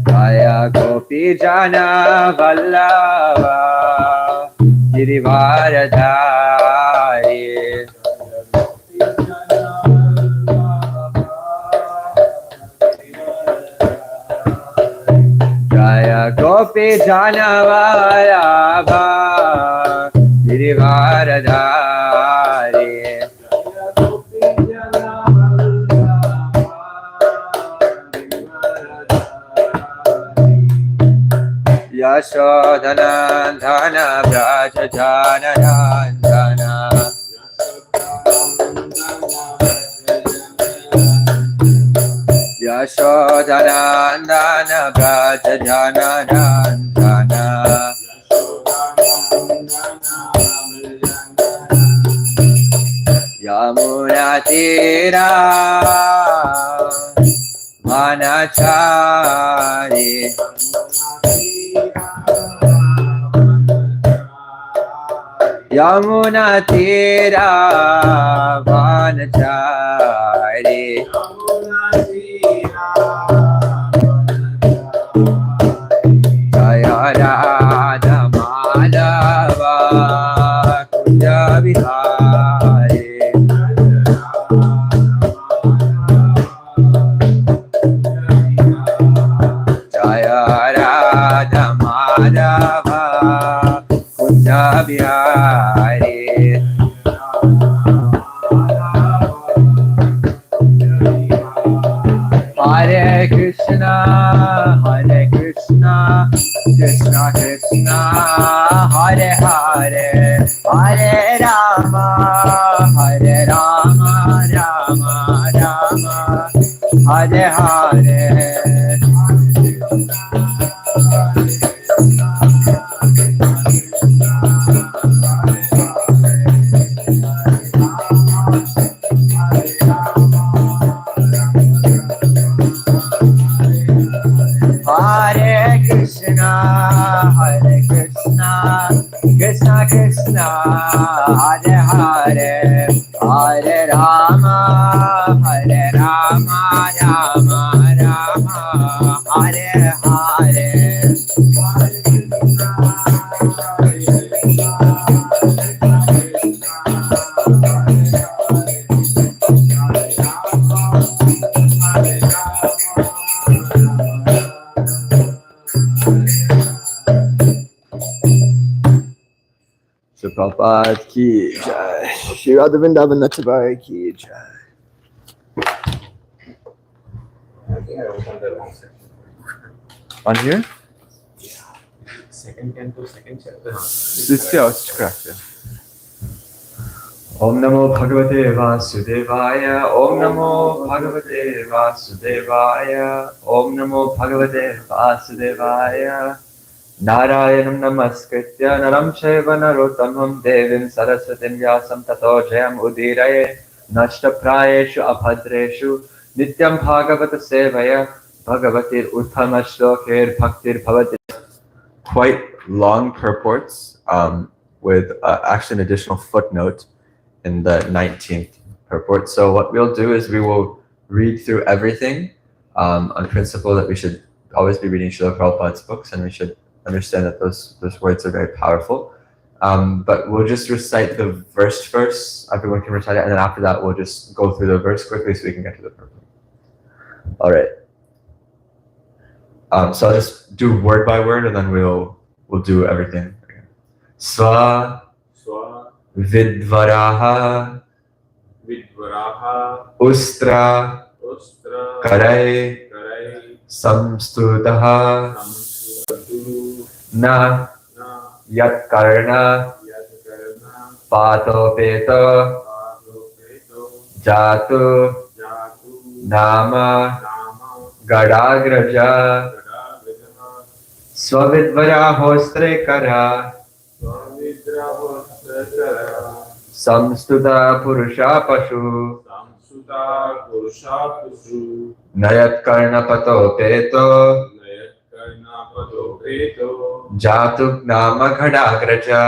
Jaya Gopi Jana Vallabha Girivaradhari Jaya Gopi Jana Vallabha Girivaradhari Yashodhana Dhana Braja Jana Dhandana Yashodhana Dhana Braja Jana Dhandana Yamuna Tira Vanachari Yamuna Tira Vanachari Jaya Radha Madhava Kunja Vihari Jaya Radha Madhava Kunja Vihari Hare Krishna, Hare Krishna, Krishna Krishna, Hare Hare, Hare Rama, Hare Rama, Rama Rama, Hare Hare. Hare Krishna, Hare Krishna, Krishna Krishna, Hare Hare, Hare Rama, Hare Rama, Rama Rama, Hare Hare. So Prabhupada ki jai, Shri Radha Vrindavan Nattabhai ki jai. I think I opened the wrong section. On here? Second canto, second chapter. It's correct. Om Namo Bhagavate Vasudevaya, Om Namo Bhagavate Vasudevaya, Om Namo Bhagavate Vasudevaya. Narayanam Namaskritya Naram Shaiva Narottamam Devim Saraswatim Vyasam Tato Jayam Udiraye Nashta Prayeshu Abhadreshu Nityam Bhagavata Sevaya Bhagavatir Uttama Shlokir Bhaktir Bhavati. Quite long purports with actually an additional footnote in the 19th purport. So what we'll do is we will read through everything on principle that we should always be reading Srila Prabhupada's books, and we should understand that those words are very powerful. But we'll just recite the verse first. Everyone can recite it, and then after that we'll just go through the verse quickly so we can get to the purport. All right. So I'll just do word by word, and then we'll do everything. Swa Vidvaraha Ustra Karai Samstutaha Na Yat Karna Pato Peto Jatu Nama Gadagraja Swavidvara Hostre Kara Samstuta Purusha Pashu Nayat Karna Pato Peto Jatuk Nama Gadagraja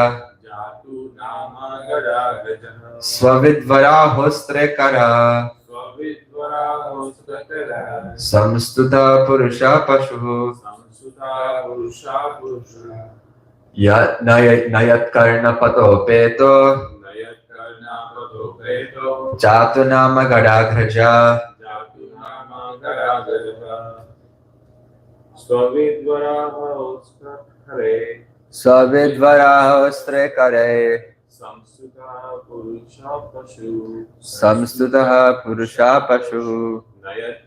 Svavidvarahostrekara Samstuta Purusha Pashu Yat Nayat Karna Pato Peto Jatunama Gadagraja Svavidvarahostrekare Samstuta Purusha Pashu Nayat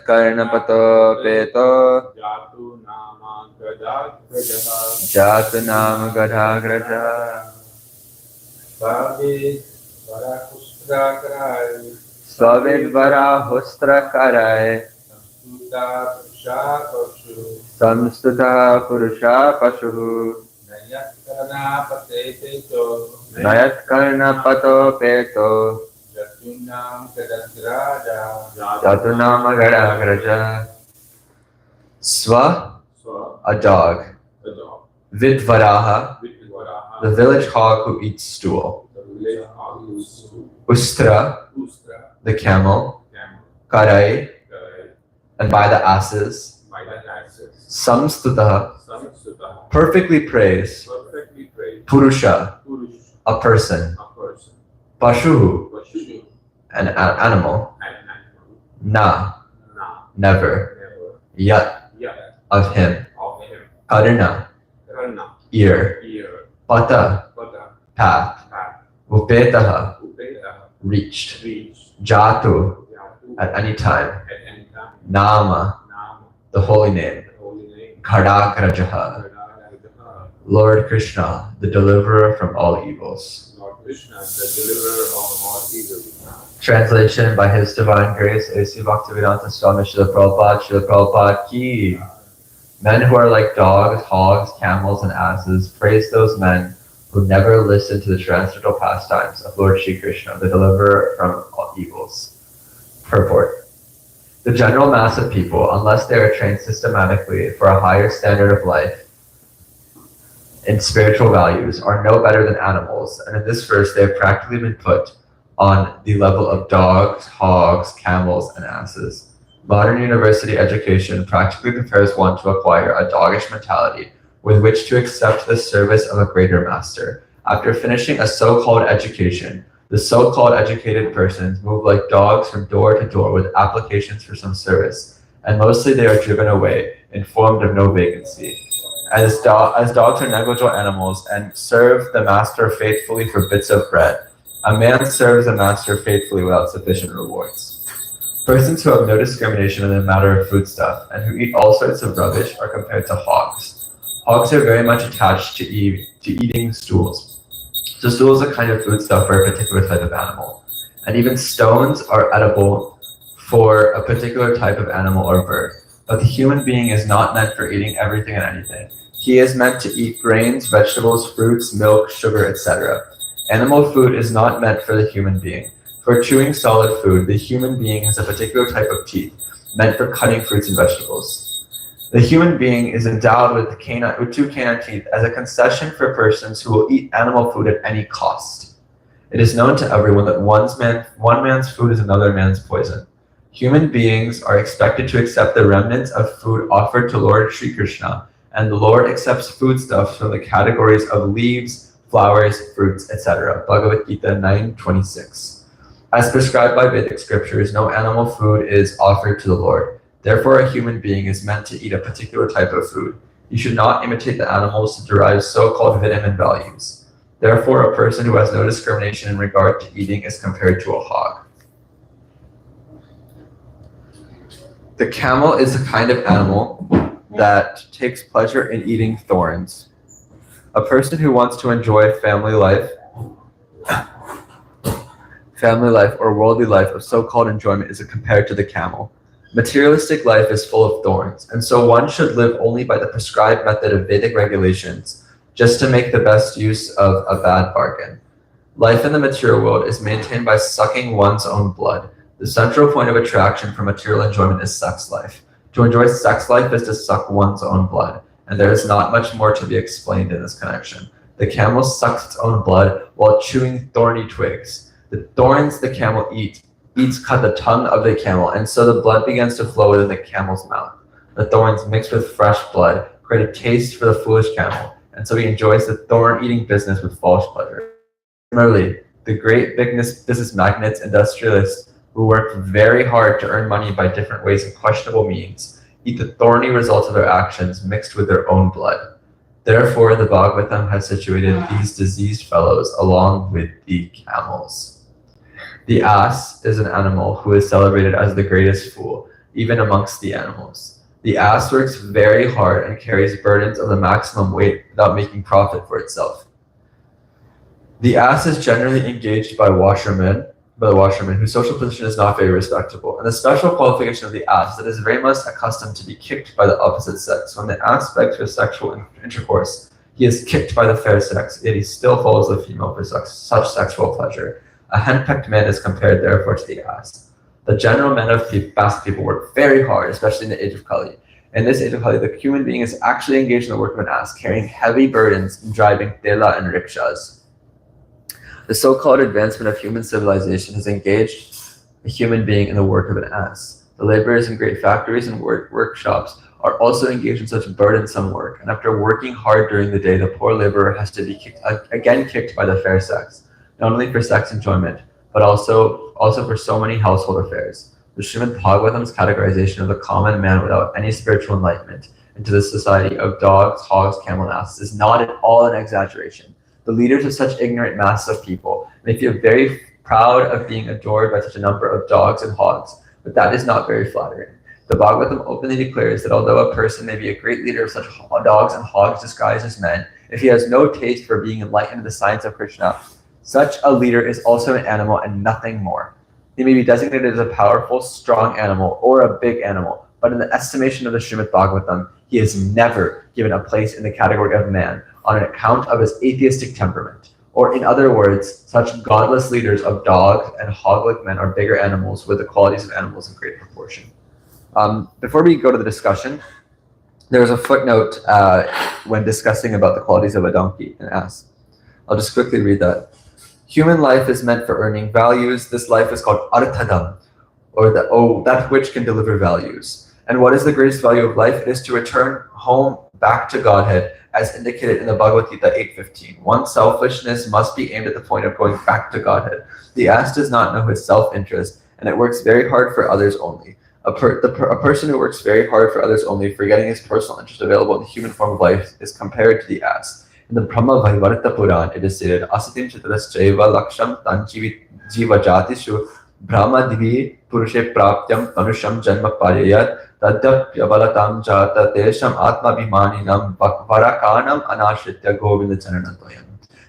Karna Pato Peto Jatunama Gadagraja Svavidvarahostrekare Samstuta Purusha Pashu Nayat Karna Pato Peto Jatunama Gadagraja Sva, a dog. Vidvaraha, the village hog who eats stool. Ustra, the camel. Karai, and by the asses. Samstuta, perfectly praised. Purusha, a person. Pashu, an animal. Na, never. Yat, of him. Karna, ear. Pata, path. Upetaha, reached. Jatu, at any time. Nama, the holy name. Khadakrajaha, Lord Krishna, the deliverer from all evils. Translation by His Divine Grace, A.C. Bhaktivedanta Swami Srila Prabhupada ki. Men who are like dogs, hogs, camels, and asses, praise those men who never listen to the transcendental pastimes of Lord Shri Krishna, the deliverer from all evils. Purport. The general mass of people, unless they are trained systematically for a higher standard of life in spiritual values, are no better than animals, and in this verse they have practically been put on the level of dogs, hogs, camels, and asses. Modern university education practically prepares one to acquire a doggish mentality with which to accept the service of a greater master. After finishing a so-called education, the so-called educated persons move like dogs from door to door with applications for some service, and mostly they are driven away, informed of no vacancy. As dogs are negligible animals and serve the master faithfully for bits of bread, a man serves the master faithfully without sufficient rewards. Persons who have no discrimination in the matter of foodstuff and who eat all sorts of rubbish are compared to hogs. Hogs are very much attached to eating stools. So stool is a kind of foodstuff for a particular type of animal. And even stones are edible for a particular type of animal or bird. But the human being is not meant for eating everything and anything. He is meant to eat grains, vegetables, fruits, milk, sugar, etc. Animal food is not meant for the human being. For chewing solid food, the human being has a particular type of teeth, meant for cutting fruits and vegetables. The human being is endowed with two canine teeth as a concession for persons who will eat animal food at any cost. It is known to everyone that one man's food is another man's poison. Human beings are expected to accept the remnants of food offered to Lord Shri Krishna, and the Lord accepts foodstuffs from the categories of leaves, flowers, fruits, etc. Bhagavad Gita 9:26. As prescribed by Vedic scriptures, no animal food is offered to the Lord. Therefore, a human being is meant to eat a particular type of food. You should not imitate the animals to derive so-called vitamin values. Therefore, a person who has no discrimination in regard to eating is compared to a hog. The camel is a kind of animal that takes pleasure in eating thorns. A person who wants to enjoy family life or worldly life of so-called enjoyment is compared to the camel. Materialistic life is full of thorns, and so one should live only by the prescribed method of Vedic regulations, just to make the best use of a bad bargain. Life in the material world is maintained by sucking one's own blood. The central point of attraction for material enjoyment is sex life. To enjoy sex life is to suck one's own blood, and there is not much more to be explained in this connection. The camel sucks its own blood while chewing thorny twigs. The thorns the camel eats cut the tongue of the camel, and so the blood begins to flow within the camel's mouth. The thorns mixed with fresh blood create a taste for the foolish camel, and so he enjoys the thorn-eating business with false pleasure. Similarly, the great business magnates, industrialists who work very hard to earn money by different ways and questionable means, eat the thorny results of their actions mixed with their own blood. Therefore, the Bhagavatam has situated these diseased fellows along with the camels. The ass is an animal who is celebrated as the greatest fool, even amongst the animals. The ass works very hard and carries burdens of the maximum weight without making profit for itself. The ass is generally engaged by the washerman, whose social position is not very respectable. And the special qualification of the ass is that it is very much accustomed to be kicked by the opposite sex. When the ass begs for sexual intercourse, he is kicked by the fair sex, yet he still follows the female for such sexual pleasure. A henpecked man is compared, therefore, to the ass. The general men of fast people work very hard, especially in the age of Kali. In this age of Kali, the human being is actually engaged in the work of an ass, carrying heavy burdens and driving tela and rickshaws. The so-called advancement of human civilization has engaged a human being in the work of an ass. The laborers in great factories and workshops are also engaged in such burdensome work, and after working hard during the day, the poor laborer has to be kicked by the fair sex, not only for sex enjoyment, but also for so many household affairs. The Srimad Bhagavatam's categorization of the common man without any spiritual enlightenment into the society of dogs, hogs, camel, and asses is not at all an exaggeration. The leaders of such ignorant masses of people may feel very proud of being adored by such a number of dogs and hogs, but that is not very flattering. The Bhagavatam openly declares that although a person may be a great leader of such dogs and hogs disguised as men, if he has no taste for being enlightened in the science of Krishna, such a leader is also an animal and nothing more. He may be designated as a powerful, strong animal or a big animal, but in the estimation of the Srimad Bhagavatam, he is never given a place in the category of man on account of his atheistic temperament. Or in other words, such godless leaders of dogs and hog-like men are bigger animals with the qualities of animals in great proportion. Before we go to the discussion, there's a footnote when discussing about the qualities of a donkey and ass. I'll just quickly read that. Human life is meant for earning values. This life is called arthadam, or that which can deliver values. And what is the greatest value of life? It is to return home back to Godhead, as indicated in the Bhagavad Gita 8:15. One's selfishness must be aimed at the point of going back to Godhead. The ass does not know his self-interest, and it works very hard for others only. A person who works very hard for others only, forgetting his personal interest available in the human form of life, is compared to the ass. In the Brahma Vaivarta Puran, it is stated, Asatim Chitraschaiva Laksham Tanjiva Jatishu Brahma Divi Purushe Praptyam Manusham Janma Pariyat Tadapyabalatam Jata Desham Atma Bhimaninam Varakanam Anashritya Govinda Chananatoyam.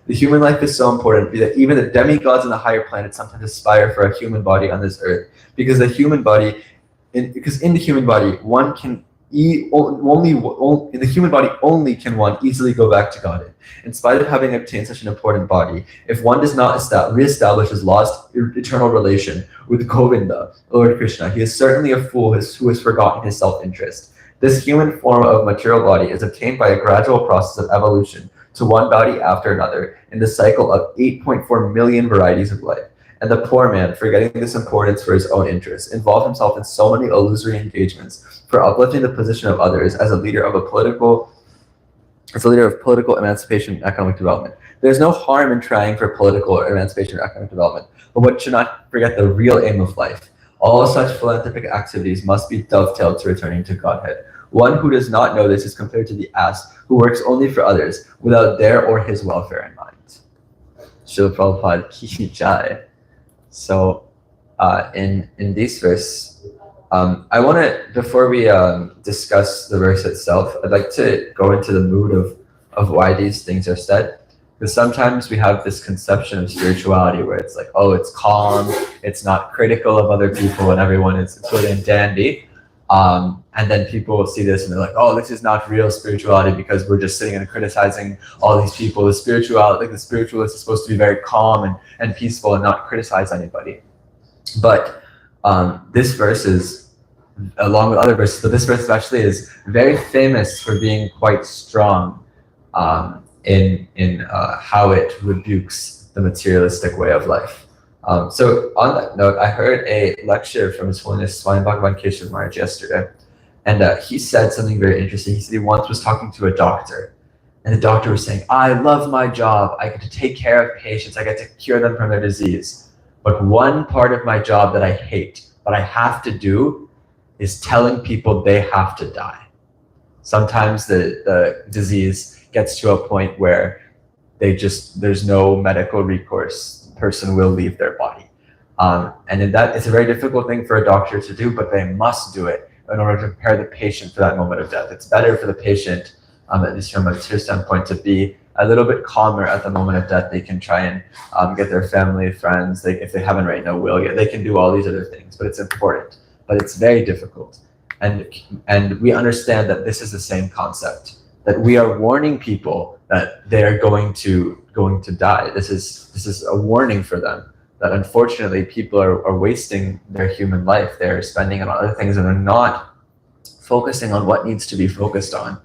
The human life is so important that even the demigods on the higher planets sometimes aspire for a human body on this earth, because in the human body, one can only can one easily go back to Godhead. In spite of having obtained such an important body, if one does not reestablish his lost eternal relation with Govinda, Lord Krishna, he is certainly a fool who has forgotten his self-interest. This human form of material body is obtained by a gradual process of evolution to one body after another in the cycle of 8.4 million varieties of life. And the poor man, forgetting this importance for his own interests, involved himself in so many illusory engagements for uplifting the position of others as a leader of political emancipation and economic development. There's no harm in trying for political emancipation or economic development, but one should not forget the real aim of life. All such philanthropic activities must be dovetailed to returning to Godhead. One who does not know this is compared to the ass who works only for others without their or his welfare in mind. Srila Prabhupada ki jai. So in this verse, I want to, before we discuss the verse itself, I'd like to go into the mood of why these things are said. Because sometimes we have this conception of spirituality where it's like, oh, it's calm, it's not critical of other people, and everyone is good and dandy. And then people will see this and they're like, oh, this is not real spirituality because we're just sitting and criticizing all these people. The spiritualist is supposed to be very calm and peaceful and not criticize anybody. But this verse is, along with other verses, but this verse actually is very famous for being quite strong how it rebukes the materialistic way of life. So on that note, I heard a lecture from His Holiness Swami Bhagavan Keshav Maharaj yesterday, and he said something very interesting. He said he once was talking to a doctor, and the doctor was saying, I love my job. I get to take care of patients. I get to cure them from their disease. But one part of my job that I hate, but I have to do, is telling people they have to die. Sometimes the disease gets to a point where there's no medical recourse. The person will leave their body. And in that, it's a very difficult thing for a doctor to do, but they must do it in order to prepare the patient for that moment of death. It's better for the patient, at least from a material standpoint, to be a little bit calmer at the moment of death. They can try and get their family, friends, if they haven't right now will, they can do all these other things, but it's important. But it's very difficult. And we understand that this is the same concept, that we are warning people that they are going to die. This is a warning for them, that unfortunately people are wasting their human life. They're spending it on other things and they're not focusing on what needs to be focused on.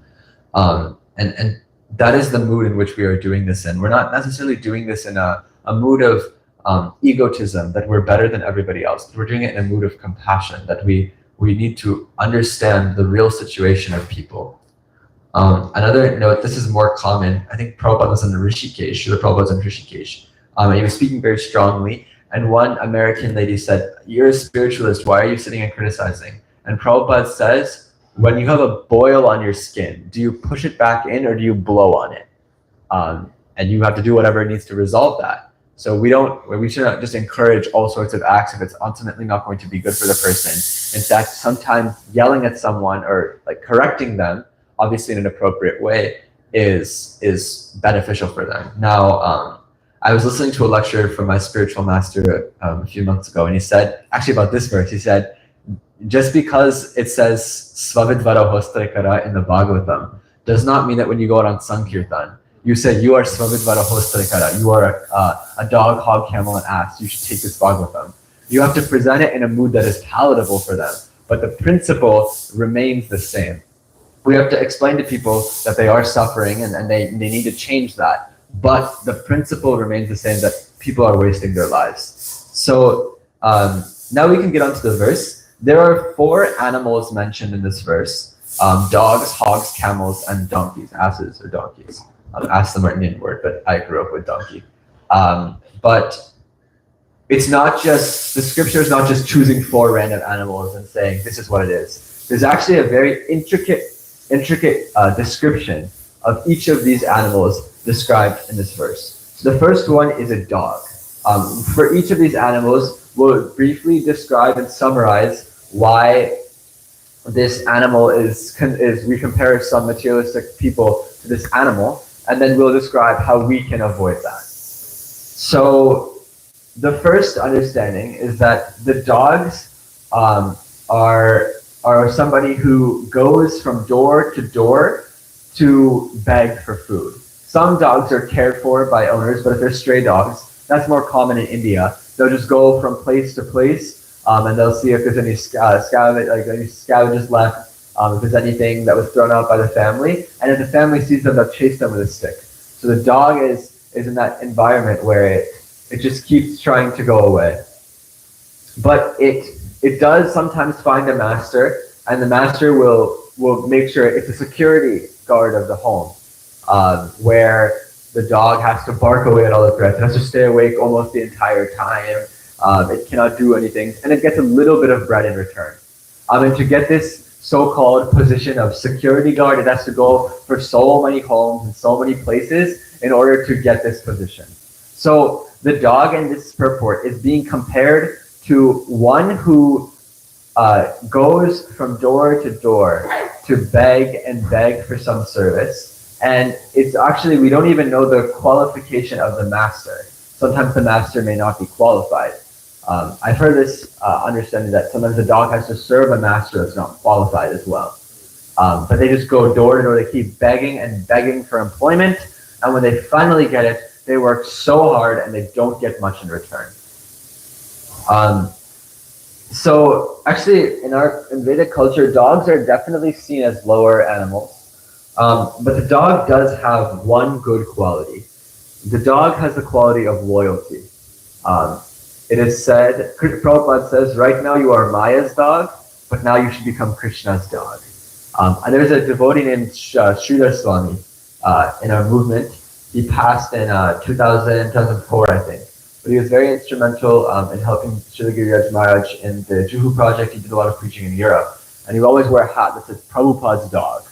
And that is the mood in which we are doing this in. We're not necessarily doing this in a mood of egotism, that we're better than everybody else. We're doing it in a mood of compassion, that we need to understand the real situation of people. Another note, this is more common. I think Prabhupada was in Rishikesh, Srila Prabhupada was in Rishikesh. And he was speaking very strongly. And one American lady said, you're a spiritualist, why are you sitting and criticizing? And Prabhupada says, when you have a boil on your skin, do you push it back in or do you blow on it? And you have to do whatever needs to resolve that. So we should not just encourage all sorts of acts if it's ultimately not going to be good for the person. In fact, sometimes yelling at someone or like correcting them, obviously in an appropriate way, is beneficial for them. Now, I was listening to a lecture from my spiritual master a few months ago, and he said, actually about this verse, he said, just because it says Svavidvara Hostrekara in the Bhagavatam does not mean that when you go out on Sankirtan, you say you are Svavidvara Hostrekara, you are a dog, hog, camel, and ass, you should take this Bhagavatam. You have to present it in a mood that is palatable for them, but the principle remains the same. We have to explain to people that they are suffering and they need to change that. But the principle remains the same, that people are wasting their lives. So now we can get onto the verse. There are 4 animals mentioned in this verse. Dogs, hogs, camels, and donkeys. Asses or donkeys. Ass is an Indian word, but I grew up with donkey. But it's not just, the scripture is not just choosing 4 random animals and saying this is what it is. There's actually a very intricate description of each of these animals described in this verse. So the first one is a dog. For each of these animals, we'll briefly describe and summarize why this animal is we compare some materialistic people to this animal, and then we'll describe how we can avoid that. So the first understanding is that the dogs are somebody who goes from door to door to beg for food. Some dogs are cared for by owners, but if they're stray dogs, that's more common in India. They'll just go from place to place, and they'll see if there's any scavengers left, if there's anything that was thrown out by the family, and if the family sees them, they'll chase them with a stick. So the dog is in that environment where it just keeps trying to go away. But it does sometimes find a master, and the master will make sure it's a security guard of the home, where the dog has to bark away at all the threats. It has to stay awake almost the entire time. It cannot do anything, and it gets a little bit of bread in return. And to get this so-called position of security guard, it has to go for so many homes and so many places in order to get this position. So the dog in this purport is being compared to one who goes from door to door to beg for some service. And it's actually, we don't even know the qualification of the master. Sometimes the master may not be qualified. I've heard this understanding that sometimes the dog has to serve a master that's not qualified as well. But they just go door to door, they keep begging and begging for employment, and when they finally get it, they work so hard and they don't get much in return. So actually in Vedic culture, dogs are definitely seen as lower animals. But the dog does have one good quality. The dog has the quality of loyalty. Um, it is said, Prabhupada says, right now you are Maya's dog, but now you should become Krishna's dog. And there's a devotee named Srila Swami in our movement. He passed in 2004, I think. But he was very instrumental in helping Srila Giriraj Maharaj in the Juhu project. He did a lot of preaching in Europe. And he would always wear a hat that says Prabhupada's dog.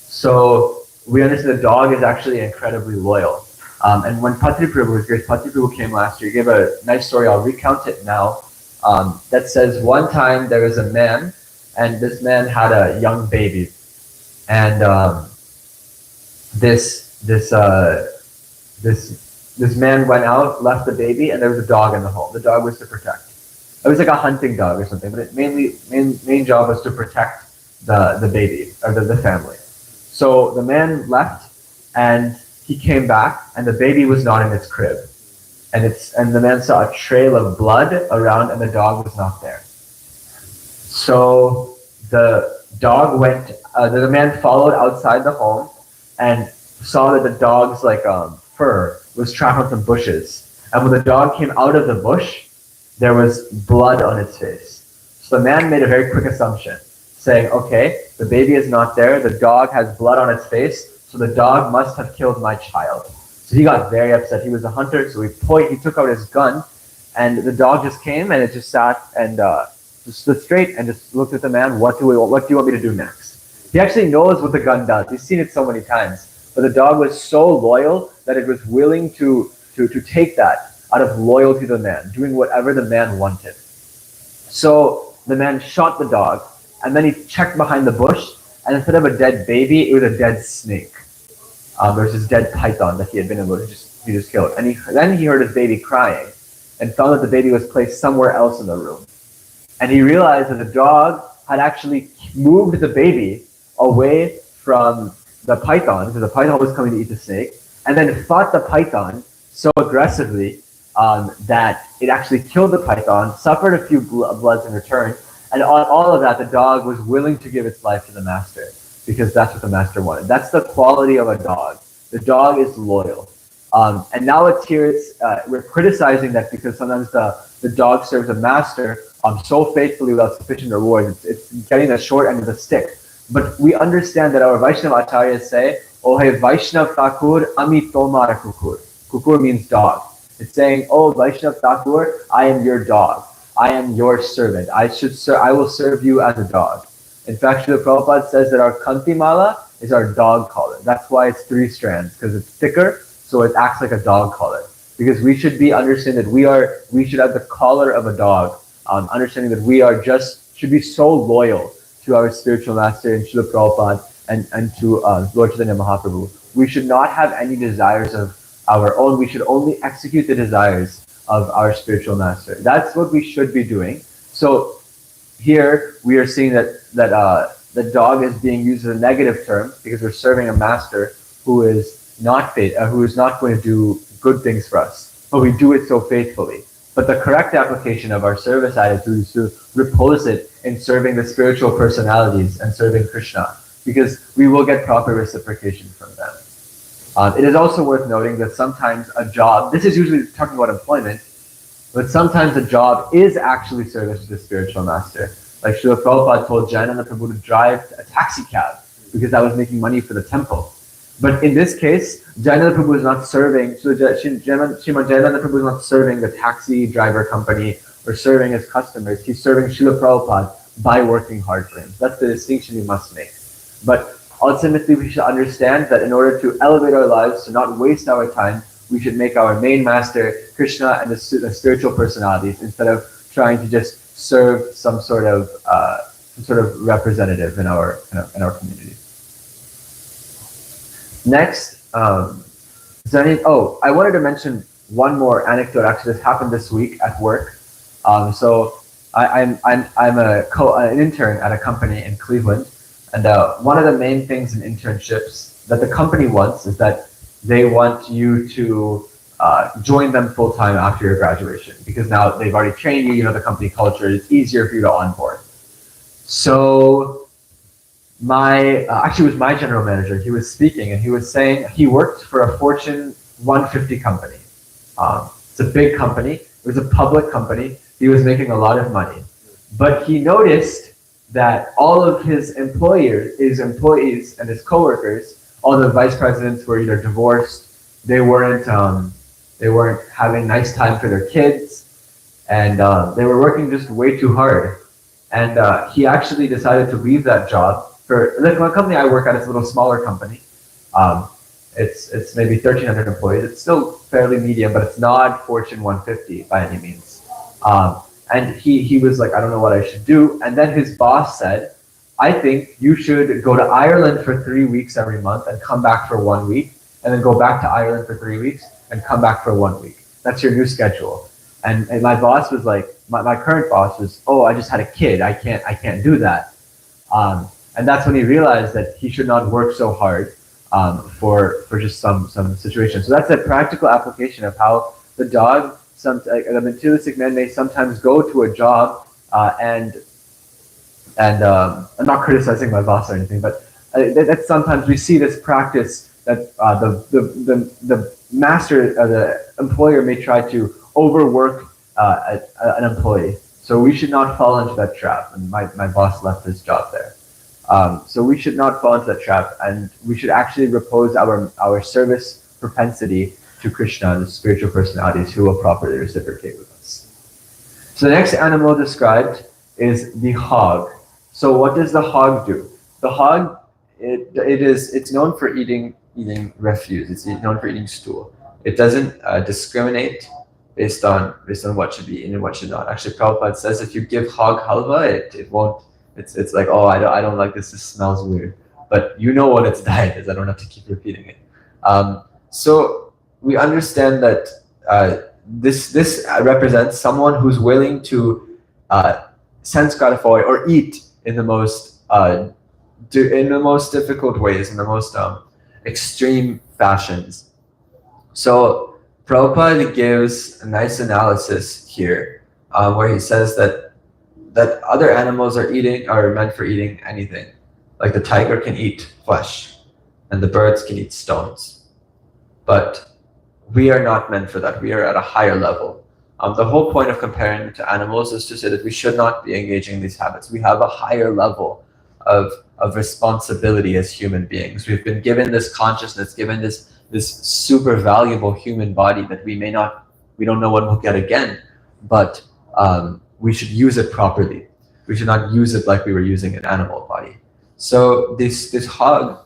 So we understand the dog is actually incredibly loyal. And when Patri Prabhu was here, Patri Prabhu came last year, he gave a nice story, I'll recount it now, that says one time there was a man, and this man had a young baby. And this man went out, left the baby, and there was a dog in the home. The dog was to protect. It was like a hunting dog or something, but its main job was to protect the baby, or the family. So the man left, and he came back, and the baby was not in its crib. And the man saw a trail of blood around, and the dog was not there. So the dog went, the man followed outside the home, and saw that the dog's fur was trapped on some bushes. And when the dog came out of the bush, there was blood on its face. So the man made a very quick assumption, saying, okay, the baby is not there, the dog has blood on its face, so the dog must have killed my child. So he got very upset. He was a hunter, so he took out his gun, and the dog just came, and it just sat and just stood straight and just looked at the man. What do you want me to do next? He actually knows what the gun does. He's seen it so many times. But the dog was so loyal that it was willing to take that out of loyalty to the man, doing whatever the man wanted. So the man shot the dog, and then he checked behind the bush, and instead of a dead baby, it was a dead snake. There was this dead python that he had been able to he just killed. And then he heard his baby crying, and found that the baby was placed somewhere else in the room. And he realized that the dog had actually moved the baby away from the python, because the python was coming to eat the snake, and then fought the python so aggressively that it actually killed the python, suffered a few bloods in return, and on all of that, the dog was willing to give its life to the master, because that's what the master wanted. That's the quality of a dog. The dog is loyal. And now it's here, we're criticizing that because sometimes the dog serves a master so faithfully without sufficient reward. It's getting the short end of the stick. But we understand that our Vaishnava acharyas say, "Oh hey Vaishnav Thakur, ami tomara kukur." Kukur means dog. It's saying, "Oh Vaishnav Thakur, I am your dog. I am your servant. I will serve you as a dog." In fact, Srila Prabhupada says that our Kanti Mala is our dog collar. That's why it's 3 strands, because it's thicker, so it acts like a dog collar. Because we should understand that we should have the collar of a dog, understanding that we should be so loyal to our spiritual master and Srila Prabhupada and to Lord Chaitanya Mahaprabhu. We should not have any desires of our own. We should only execute the desires of our spiritual master. That's what we should be doing. So here we are seeing that the dog is being used as a negative term because we're serving a master who is not going to do good things for us, but we do it so faithfully. But the correct application of our service attitude is to repose it in serving the spiritual personalities and serving Krishna, because we will get proper reciprocation from them. It is also worth noting that sometimes a job, this is usually talking about employment, but sometimes a job is actually service to the spiritual master. Like Srila Prabhupada told Jayananda Prabhu to drive a taxi cab because that was making money for the temple. But in this case, Jayananda Prabhu is not serving, so Srimad Jayananda Prabhu is not serving the taxi driver company or serving his customers. He's serving Srila Prabhupada by working hard for him. That's the distinction we must make. But ultimately, we should understand that in order to elevate our lives, to not waste our time, we should make our main master Krishna and the spiritual personalities instead of trying to just serve some sort of representative in our community. Next, I wanted to mention one more anecdote. Actually, this happened this week at work. So I'm an intern at a company in Cleveland, and one of the main things in internships that the company wants is that they want you to join them full time after your graduation, because now they've already trained you. You know the company culture. It's easier for you to onboard. So actually it was my general manager. He was speaking and he was saying he worked for a Fortune 150 company. It's a big company. It was a public company. He was making a lot of money, but he noticed that all of his employees and his coworkers, all the vice presidents were either divorced, they weren't having nice time for their kids, and they were working just way too hard. And he actually decided to leave that job for the company I work at. It's a little smaller company. Um, it's maybe 1,300 employees. It's still fairly medium, but it's not Fortune 150 by any means. And he was like, I don't know what I should do. And then his boss said, I think you should go to Ireland for 3 weeks every month and come back for 1 week, and then go back to Ireland for 3 weeks and come back for 1 week. That's your new schedule. And my boss was like, my current boss was, oh, I just had a kid. I can't do that. And that's when he realized that he should not work so hard for just some situation. So that's a practical application of how the dog, the materialistic man may sometimes go to a job and I'm not criticizing my boss or anything, but that sometimes we see this practice that the master, the employer may try to overwork an employee. So we should not fall into that trap. And my boss left his job there. So we should not fall into that trap, and we should actually repose our service propensity to Krishna and the spiritual personalities who will properly reciprocate with us. So the next animal described is the hog. So what does the hog do? The hog, it's known for eating refuse. It's known for eating stool. It doesn't discriminate based on what should be eaten and what should not. Actually, Prabhupada says if you give hog halva, it won't. It's like, oh, I don't like this. This smells weird. But you know what its diet is. I don't have to keep repeating it. So we understand that this represents someone who's willing to sense gratify or eat in the most difficult ways, in the most extreme fashions. So Prabhupada gives a nice analysis here, where he says that other animals are meant for eating anything. Like the tiger can eat flesh, and the birds can eat stones. But we are not meant for that. We are at a higher level. The whole point of comparing to animals is to say that we should not be engaging in these habits. We have a higher level of responsibility as human beings. We've been given this consciousness, given this super valuable human body that we don't know when we'll get again, but we should use it properly. We should not use it like we were using an animal body. So this hog,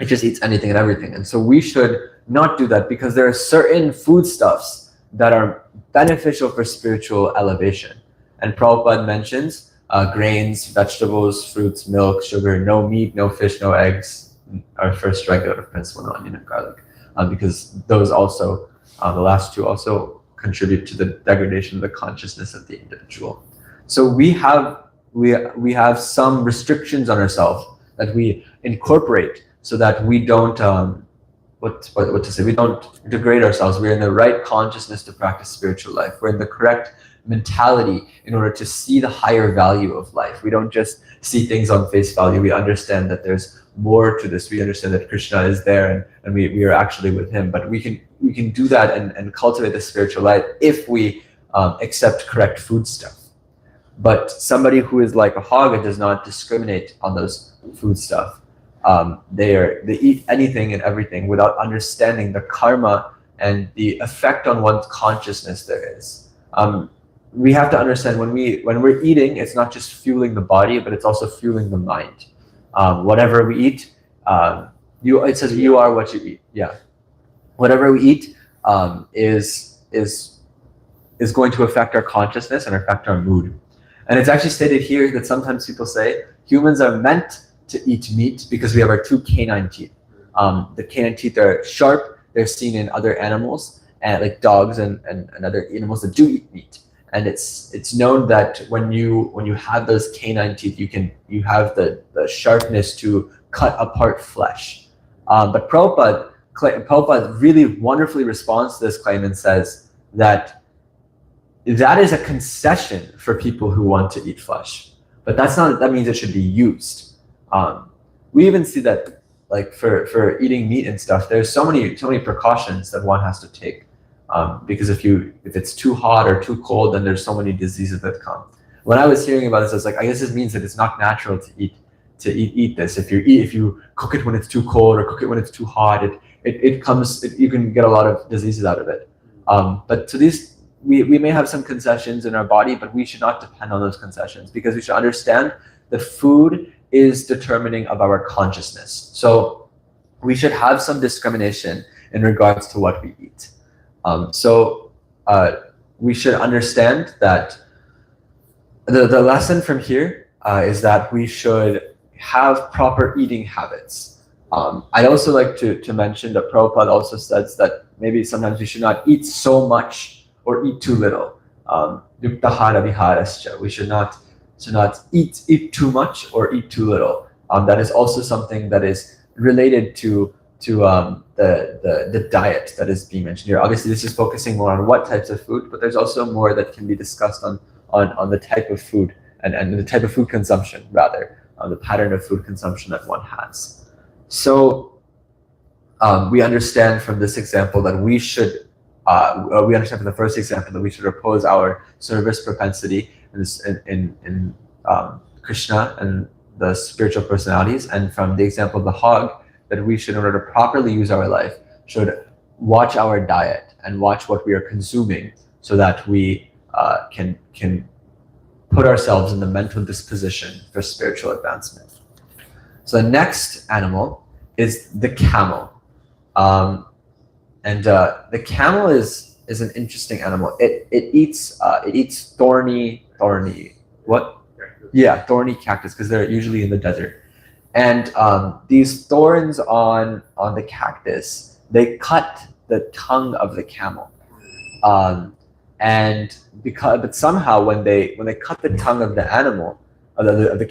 it just eats anything and everything. And so we should not do that, because there are certain foodstuffs that are beneficial for spiritual elevation. And Prabhupada mentions grains, vegetables, fruits, milk, sugar, no meat, no fish, no eggs, are first regular principle, no onion and garlic, because those also, the last two also contribute to the degradation of the consciousness of the individual. So we have some restrictions on ourselves that we incorporate so that we don't we don't degrade ourselves. We're in the right consciousness to practice spiritual life. We're in the correct mentality in order to see the higher value of life. We don't just see things on face value. We understand that there's more to this. We understand that Krishna is there and we are actually with him. But we can do that and cultivate the spiritual life if we accept correct food stuff. But somebody who is like a hog and does not discriminate on those food stuff, they eat anything and everything without understanding the karma and the effect on one's consciousness there is. We have to understand when we're eating, it's not just fueling the body, but it's also fueling the mind. Whatever we eat, it says you are what you eat. Yeah, whatever we eat is going to affect our consciousness and affect our mood. And it's actually stated here that sometimes people say humans are meant to eat meat because we have our two canine teeth. The canine teeth are sharp. They're seen in other animals, and like dogs and other animals that do eat meat. And it's known that when you have those canine teeth, you have the sharpness to cut apart flesh. But Prabhupada really wonderfully responds to this claim and says that is a concession for people who want to eat flesh. But that means it should be used. We even see that, like for eating meat and stuff, there's so many precautions that one has to take, because if it's too hot or too cold, then there's so many diseases that come. When I was hearing about this, I was like, I guess this means that it's not natural to eat this. If you cook it when it's too cold or cook it when it's too hot, you can get a lot of diseases out of it. But to these, we may have some concessions in our body, but we should not depend on those concessions, because we should understand that food is determining of our consciousness. So we should have some discrimination in regards to what we eat. We should understand that the lesson from here is that we should have proper eating habits. I'd also like to mention that Prabhupada also says that maybe sometimes we should not eat so much or eat too little. We should not eat too much or eat too little. That is also something that is related to the diet that is being mentioned here. Obviously, this is focusing more on what types of food, but there's also more that can be discussed on the type of food and the type of food consumption, rather, the pattern of food consumption that one has. So we understand from this example that we understand from the first example that we should oppose our service propensity in Krishna and the spiritual personalities, and from the example of the hog, that we should, in order to properly use our life, should watch our diet and watch what we are consuming, so that we can put ourselves in the mental disposition for spiritual advancement. So the next animal is the camel. The camel is an interesting animal. It eats thorny what? Yeah, thorny cactus, because they're usually in the desert. And these thorns on the cactus, they cut the tongue of the camel. But somehow when they cut the tongue of the animal, of the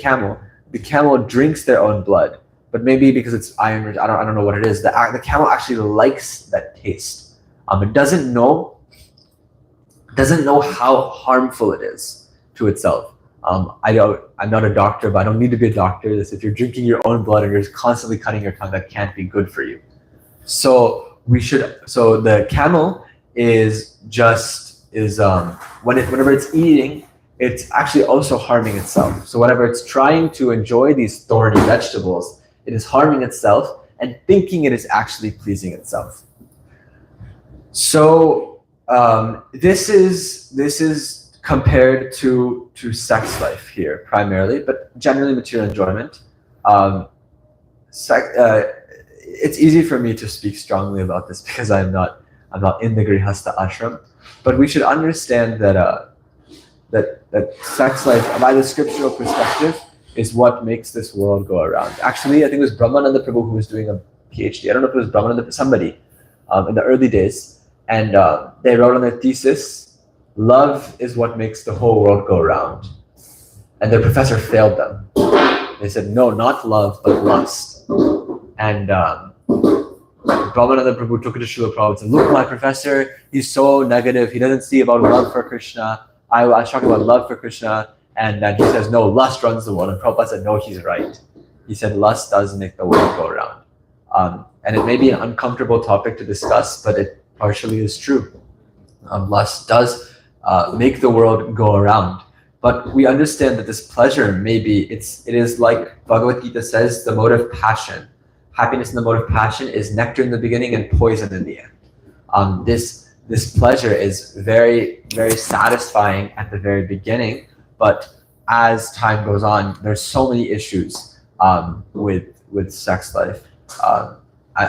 camel drinks their own blood. But maybe because it's iron rich, I don't know what it is. The camel actually likes that taste. It doesn't know how harmful it is to itself. I'm not a doctor, but I don't need to be a doctor. If you're drinking your own blood and you're constantly cutting your tongue, that can't be good for you. So the camel whenever it's eating, it's actually also harming itself. So whenever it's trying to enjoy these thorny vegetables, it is harming itself and thinking it is actually pleasing itself. So this is compared to sex life here primarily, but generally material enjoyment. It's easy for me to speak strongly about this because I'm not in the Grihastha ashram, but we should understand that sex life, by the scriptural perspective, is what makes this world go around. Actually, I think it was Brahmananda Prabhu who was doing a PhD. I don't know if it was Brahmananda, somebody in the early days, and they wrote on their thesis, "Love is what makes the whole world go around." And their professor failed them. They said, "No, not love, but lust." And Brahmananda Prabhu took it to Srila Prabhupada and said, "Look, my professor, he's so negative. He doesn't see about love for Krishna. I was talking about love for Krishna, and then he says, no, lust runs the world." And Prabhupada said, "No, he's right." He said, "Lust does make the world go around." And it may be an uncomfortable topic to discuss, but it partially is true. Lust does make the world go around. But we understand that this pleasure it is like Bhagavad Gita says, the mode of passion. Happiness in the mode of passion is nectar in the beginning and poison in the end. This pleasure is very, very satisfying at the very beginning, but as time goes on, there's so many issues with sex life.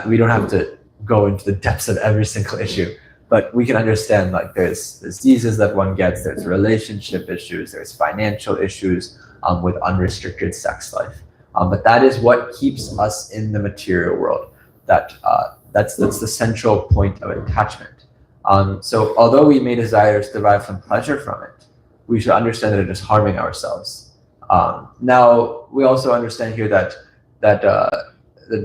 We don't have to go into the depths of every single issue, but we can understand, like, there's diseases that one gets, there's relationship issues, there's financial issues with unrestricted sex life. But that is what keeps us in the material world. That's the central point of attachment. So although we may desire to derive some pleasure from it, we should understand that it is harming ourselves. Now, we also understand here that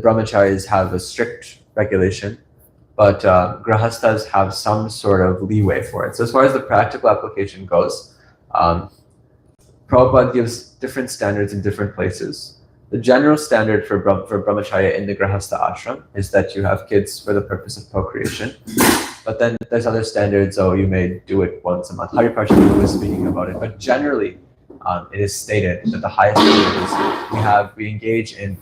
brahmacharis have a strict regulation, but grahasthas have some sort of leeway for it. So as far as the practical application goes, Prabhupada gives different standards in different places. the general standard for brahmacharya in the Grahastha ashram is that you have kids for the purpose of procreation. But then there's other standards. Oh, you may do it once a month. Hare Krishna was speaking about it. But generally, it is stated that the highest standard is we engage in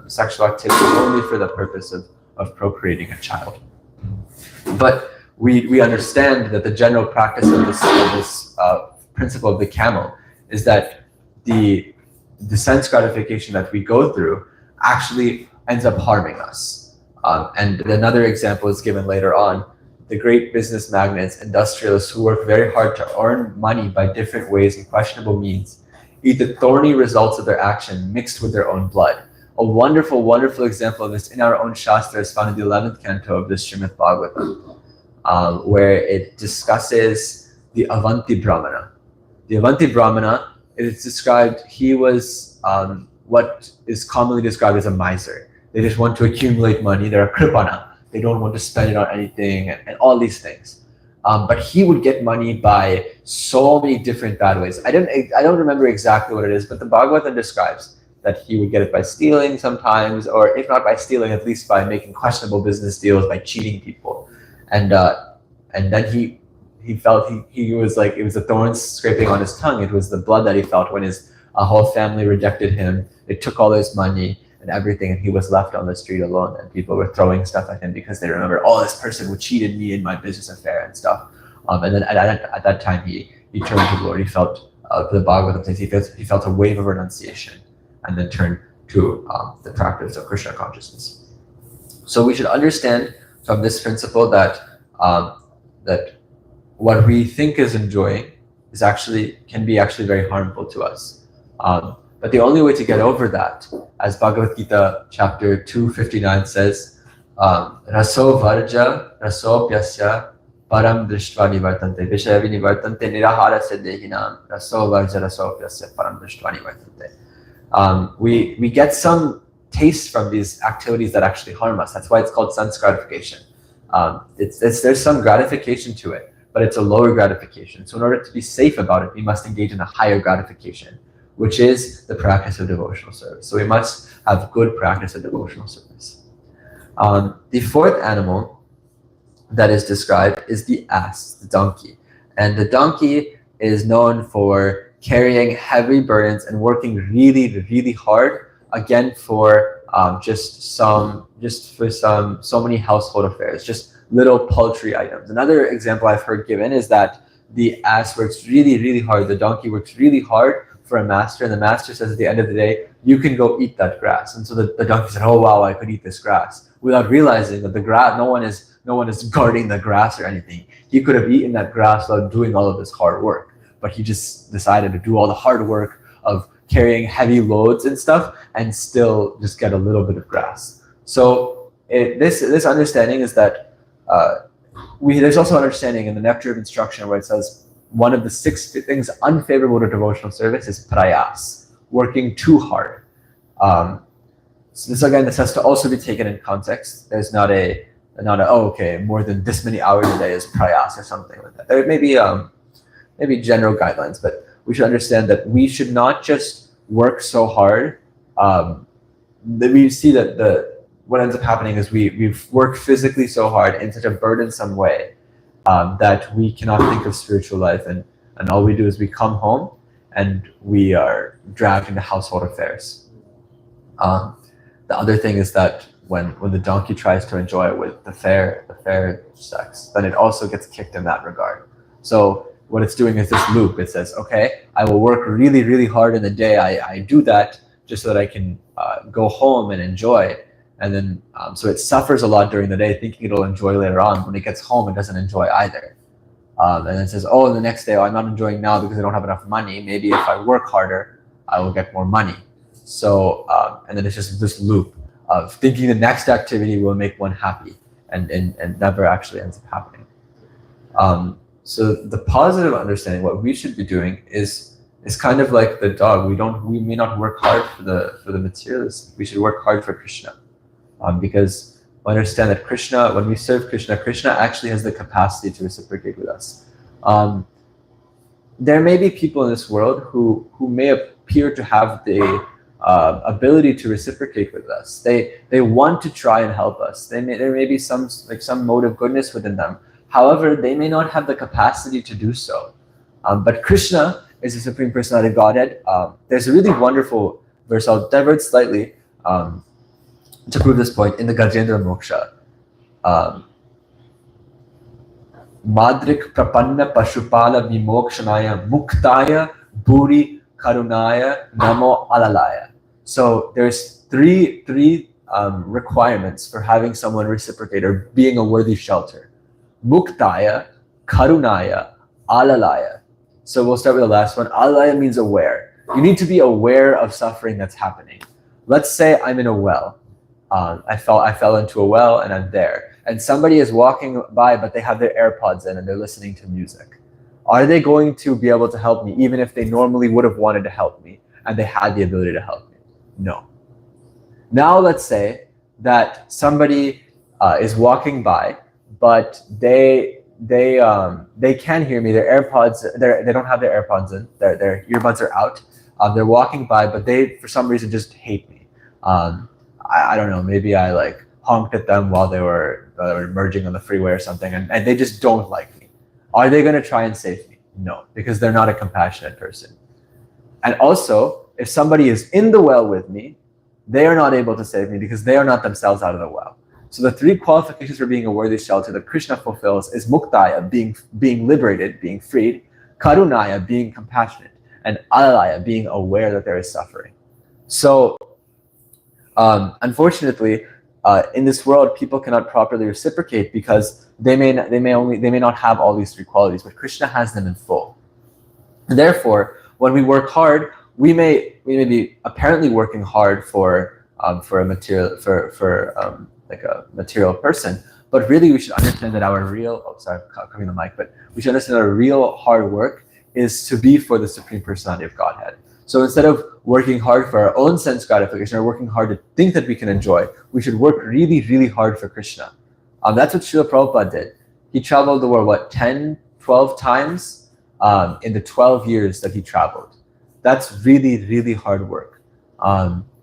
sexual activity only for the purpose of procreating a child. But we understand that the general practice of this principle of the camel is that the sense gratification that we go through actually ends up harming us. And another example is given later on. The great business magnates, industrialists who work very hard to earn money by different ways and questionable means, eat the thorny results of their action mixed with their own blood. A wonderful, wonderful example of this in our own Shastra is found in the 11th canto of this Srimad Bhagavatam, where it discusses the Avanti Brahmana. The Avanti Brahmana, it is described, he was what is commonly described as a miser. They just want to accumulate money. They're a kripana. They don't want to spend it on anything and all these things. But he would get money by so many different bad ways. I don't remember exactly what it is, but the Bhagavatam describes that he would get it by stealing sometimes, or if not by stealing, at least by making questionable business deals, by cheating people. And then he felt he was like, it was the thorns scraping on his tongue. It was the blood that he felt when his whole family rejected him. They took all his money and everything, and he was left on the street alone, and people were throwing stuff at him because they remember, oh, this person who cheated me in my business affair and stuff. And then at that time he turned to the Lord. He felt the Bhagavatam says he felt a wave of renunciation, and then turned to the practice of Krishna consciousness. So we should understand from this principle that that what we think is enjoying can be very harmful to us. But the only way to get over that, as Bhagavad Gita chapter 259 says, Raso Varja Raso Pyasya Param Drishtva Nivartante Vishaya Vinivartante Nirahara Sedehinam Raso Varja Raso Pyasya Param Drishtva Nivartante. We get some taste from these activities that actually harm us. That's why it's called sense gratification. There's some gratification to it, but it's a lower gratification. So in order to be safe about it, we must engage in a higher gratification, which is the practice of devotional service. So we must have good practice of devotional service. The fourth animal that is described is the ass, the donkey. And the donkey is known for carrying heavy burdens and working really, really hard, again, for so many household affairs, just little paltry items. Another example I've heard given is that the ass works really, really hard. The donkey works really hard for a master, and the master says at the end of the day, you can go eat that grass. And so the donkey said, oh wow, I could eat this grass, without realizing that the grass, no one is guarding the grass or anything. He could have eaten that grass without doing all of this hard work, but he just decided to do all the hard work of carrying heavy loads and stuff and still just get a little bit of grass. So this understanding is that there's also understanding in the Nectar of Instruction where it says one of the 6 things unfavorable to devotional service is prayas, working too hard. So this has to also be taken in context. There's not a more than this many hours a day is prayas or something like that. There may be general guidelines, but we should understand that we should not just work so hard. We see that what ends up happening is we've worked physically so hard in such a burdensome way that we cannot think of spiritual life, and all we do is we come home and we are dragged into household affairs. The other thing is that when the donkey tries to enjoy it with the fair sex, then it also gets kicked in that regard. So what it's doing is this loop. It says, okay, I will work really, really hard in the day. I do that just so that I can go home and enjoy. And then, so it suffers a lot during the day, thinking it'll enjoy later on. When it gets home, it doesn't enjoy either. And then it says, oh, the next day, I'm not enjoying now because I don't have enough money. Maybe if I work harder, I will get more money. So, and then it's just this loop of thinking the next activity will make one happy, and never actually ends up happening. So the positive understanding, what we should be doing is kind of like the dog. We may not work hard for the materialist. We should work hard for Krishna. Because we understand that Krishna, when we serve Krishna, Krishna actually has the capacity to reciprocate with us. there may be people in this world who may appear to have the ability to reciprocate with us. They want to try and help us. There may be some mode of goodness within them. However, they may not have the capacity to do so. But Krishna is the Supreme Personality of Godhead. There's a really wonderful verse. I'll divert slightly to prove this point in the Gajendra Moksha. Madrik Prapanna Pashupala Vimokshanaya Muktaya Buri Karunaya Namo Alalaya. So there's three requirements for having someone reciprocate or being a worthy shelter. Muktaya, Karunaya, Alalaya. So we'll start with the last one. Alalaya means aware. You need to be aware of suffering that's happening. Let's say I'm in a well. I fell into a well and I'm there. And somebody is walking by, but they have their AirPods in and they're listening to music. Are they going to be able to help me, even if they normally would have wanted to help me and they had the ability to help me? No. Now let's say that somebody is walking by, but they can hear me. Their AirPods, they don't have their AirPods in. Their earbuds are out. They're walking by, but they for some reason just hate me. I don't know. Maybe I honked at them while they were merging on the freeway or something, and they just don't like me. Are they going to try and save me? No, because they're not a compassionate person. And also, if somebody is in the well with me, they are not able to save me because they are not themselves out of the well. So the three qualifications for being a worthy shelter that Krishna fulfills is Muktaya, being liberated, being freed, Karunaya, being compassionate, and Alalaya, being aware that there is suffering. So unfortunately, in this world, people cannot properly reciprocate because they may not have all these three qualities, but Krishna has them in full. And therefore, when we work hard, we may be apparently working hard for a material a material person, but really we should understand that our real covering the mic, but we should understand that our real hard work is to be for the Supreme Personality of Godhead. So instead of working hard for our own sense gratification or working hard to think that we can enjoy, we should work really, really hard for Krishna. That's what Srila Prabhupada did. He traveled the world, 10, 12 times in the 12 years that he traveled. That's really, really hard work.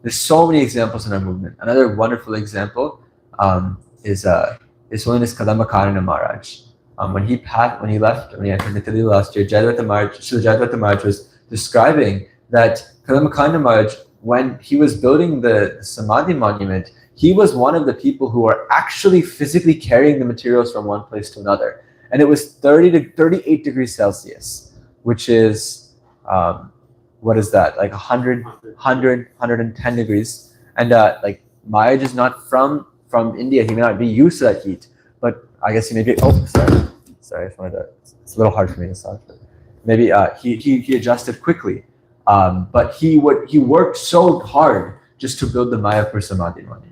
There's so many examples in our movement. Another wonderful example is Holiness Kadamba Maharaj. When he attended Italy last year, Srila Jayadvaita Maharaj was describing that Kadamba Maharaj, when he was building the Samadhi monument, he was one of the people who were actually physically carrying the materials from one place to another. And it was 30 to 38 degrees Celsius, which is, what is that? 110 degrees. And Maharaj is not from India. He may not be used to that heat, but I guess he may be, sorry, it's a little hard for me to stop. Maybe he adjusted quickly. But he worked so hard just to build the Mayapur Samadhi monument.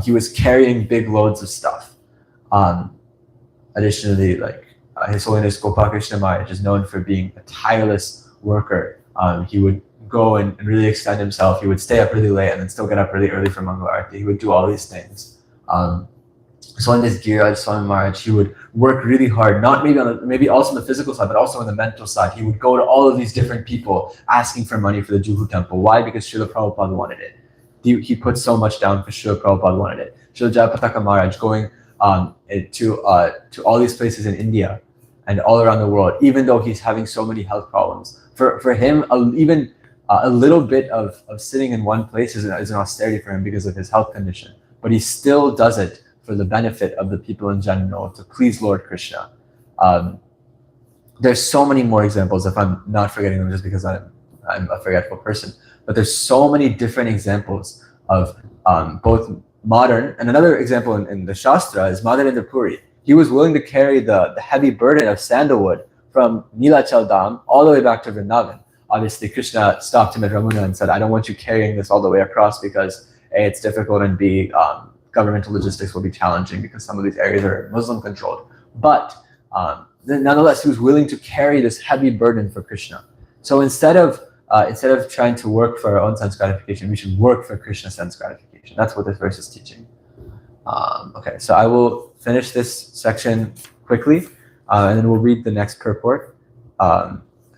He was carrying big loads of stuff. Additionally, His Holiness Gopal Krishna Maharaj is known for being a tireless worker. He would go and really extend himself. He would stay up really late and then still get up really early for Mangala Arati. He would do all these things. So in this Giraj Swami Maharaj, he would work really hard, not maybe also on the physical side, but also on the mental side. He would go to all of these different people asking for money for the Juhu temple. Why? Because Srila Prabhupada wanted it. He put so much down for Srila Prabhupada wanted it. Srila Jayapataka Maharaj going to all these places in India and all around the world, even though he's having so many health problems. For him, even a little bit of sitting in one place is an austerity for him because of his health condition. But he still does it for the benefit of the people in general, to please Lord Krishna. There's so many more examples, if I'm not forgetting them just because I'm a forgetful person, but there's so many different examples of both modern, and another example in the Shastra is Madhavendra Puri. He was willing to carry the heavy burden of sandalwood from Nilachal Dham all the way back to Vrindavan. Obviously, Krishna stopped him at Ramuna and said, I don't want you carrying this all the way across because A, it's difficult, and B, governmental logistics will be challenging because some of these areas are Muslim controlled. But nonetheless, he was willing to carry this heavy burden for Krishna. So instead of trying to work for our own sense gratification, we should work for Krishna's sense gratification. That's what this verse is teaching. Okay, so I will finish this section quickly, and then we'll read the next purport.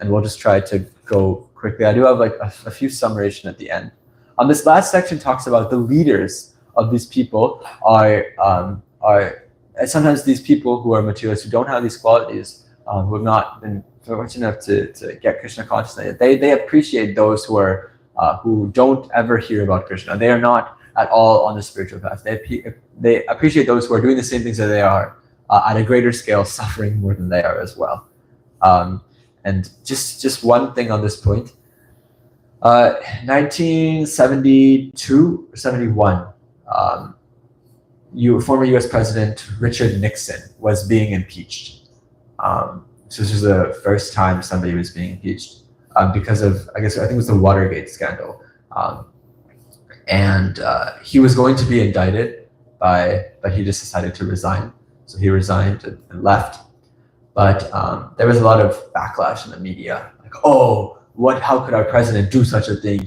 and we'll just try to go quickly. I do have like a few summation at the end. This last section talks about the leaders of these people are sometimes these people who are materialists who don't have these qualities, who have not been fortunate enough to get Krishna consciousness. They appreciate those who don't ever hear about Krishna. They are not at all on the spiritual path. They appreciate those who are doing the same things that they are at a greater scale, suffering more than they are as well. And just one thing on this point. 1972 or 71, former U.S. President Richard Nixon was being impeached. So this was the first time somebody was being impeached because of, I think it was the Watergate scandal. And he was going to be indicted but he just decided to resign. So he resigned and left. But there was a lot of backlash in the media, like, how could our president do such a thing?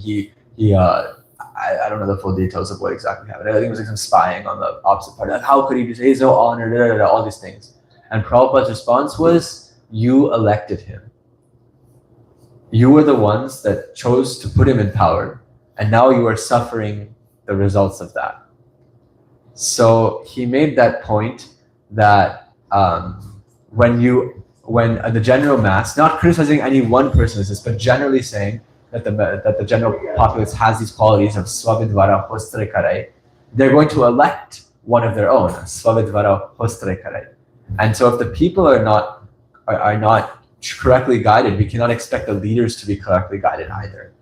I don't know the full details of what exactly happened. I think it was like some spying on the opposite party. Like, how could he do so? He has no honor, all these things. And Prabhupada's response was, you elected him. You were the ones that chose to put him in power, and now you are suffering the results of that. So he made that point that when the general mass, not criticizing any one person, but generally saying that the general populace has these qualities of svavidvara hostre karai, they're going to elect one of their own, svavidvara hostre karai. And so if the people are not correctly guided, we cannot expect the leaders to be correctly guided either.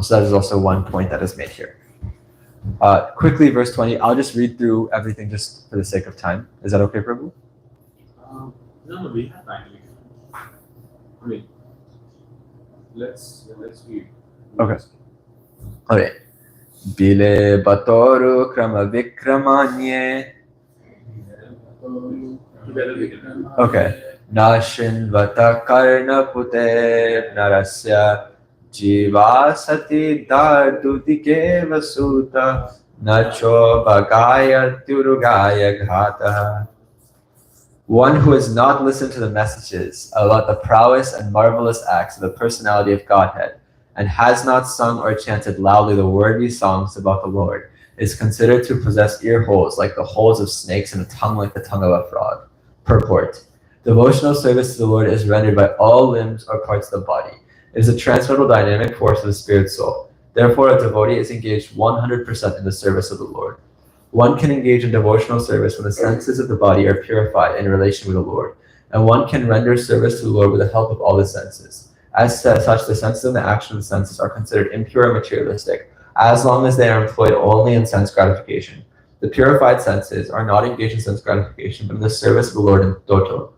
So that is also one point that is made here. Quickly, verse 20. I'll just read through everything just for the sake of time. Is that okay, Prabhu? No, we have time. I mean, let's read. Okay. Okay. Bile batoru krama vikramanye. Okay. Nashin vata karna pute narasya jivasati dardudike vasuta nacho bagaya turugaya ghata. One who has not listened to the messages about the prowess and marvelous acts of the personality of Godhead and has not sung or chanted loudly the worthy songs about the Lord is considered to possess ear holes like the holes of snakes and a tongue like the tongue of a frog. Purport. Devotional service to the Lord is rendered by all limbs or parts of the body. It is a transcendental dynamic force of the spirit soul. Therefore, a devotee is engaged 100% in the service of the Lord. One can engage in devotional service when the senses of the body are purified in relation with the Lord, and one can render service to the Lord with the help of all the senses. As such, the senses and the action of the senses are considered impure and materialistic, as long as they are employed only in sense gratification. The purified senses are not engaged in sense gratification, but in the service of the Lord in toto.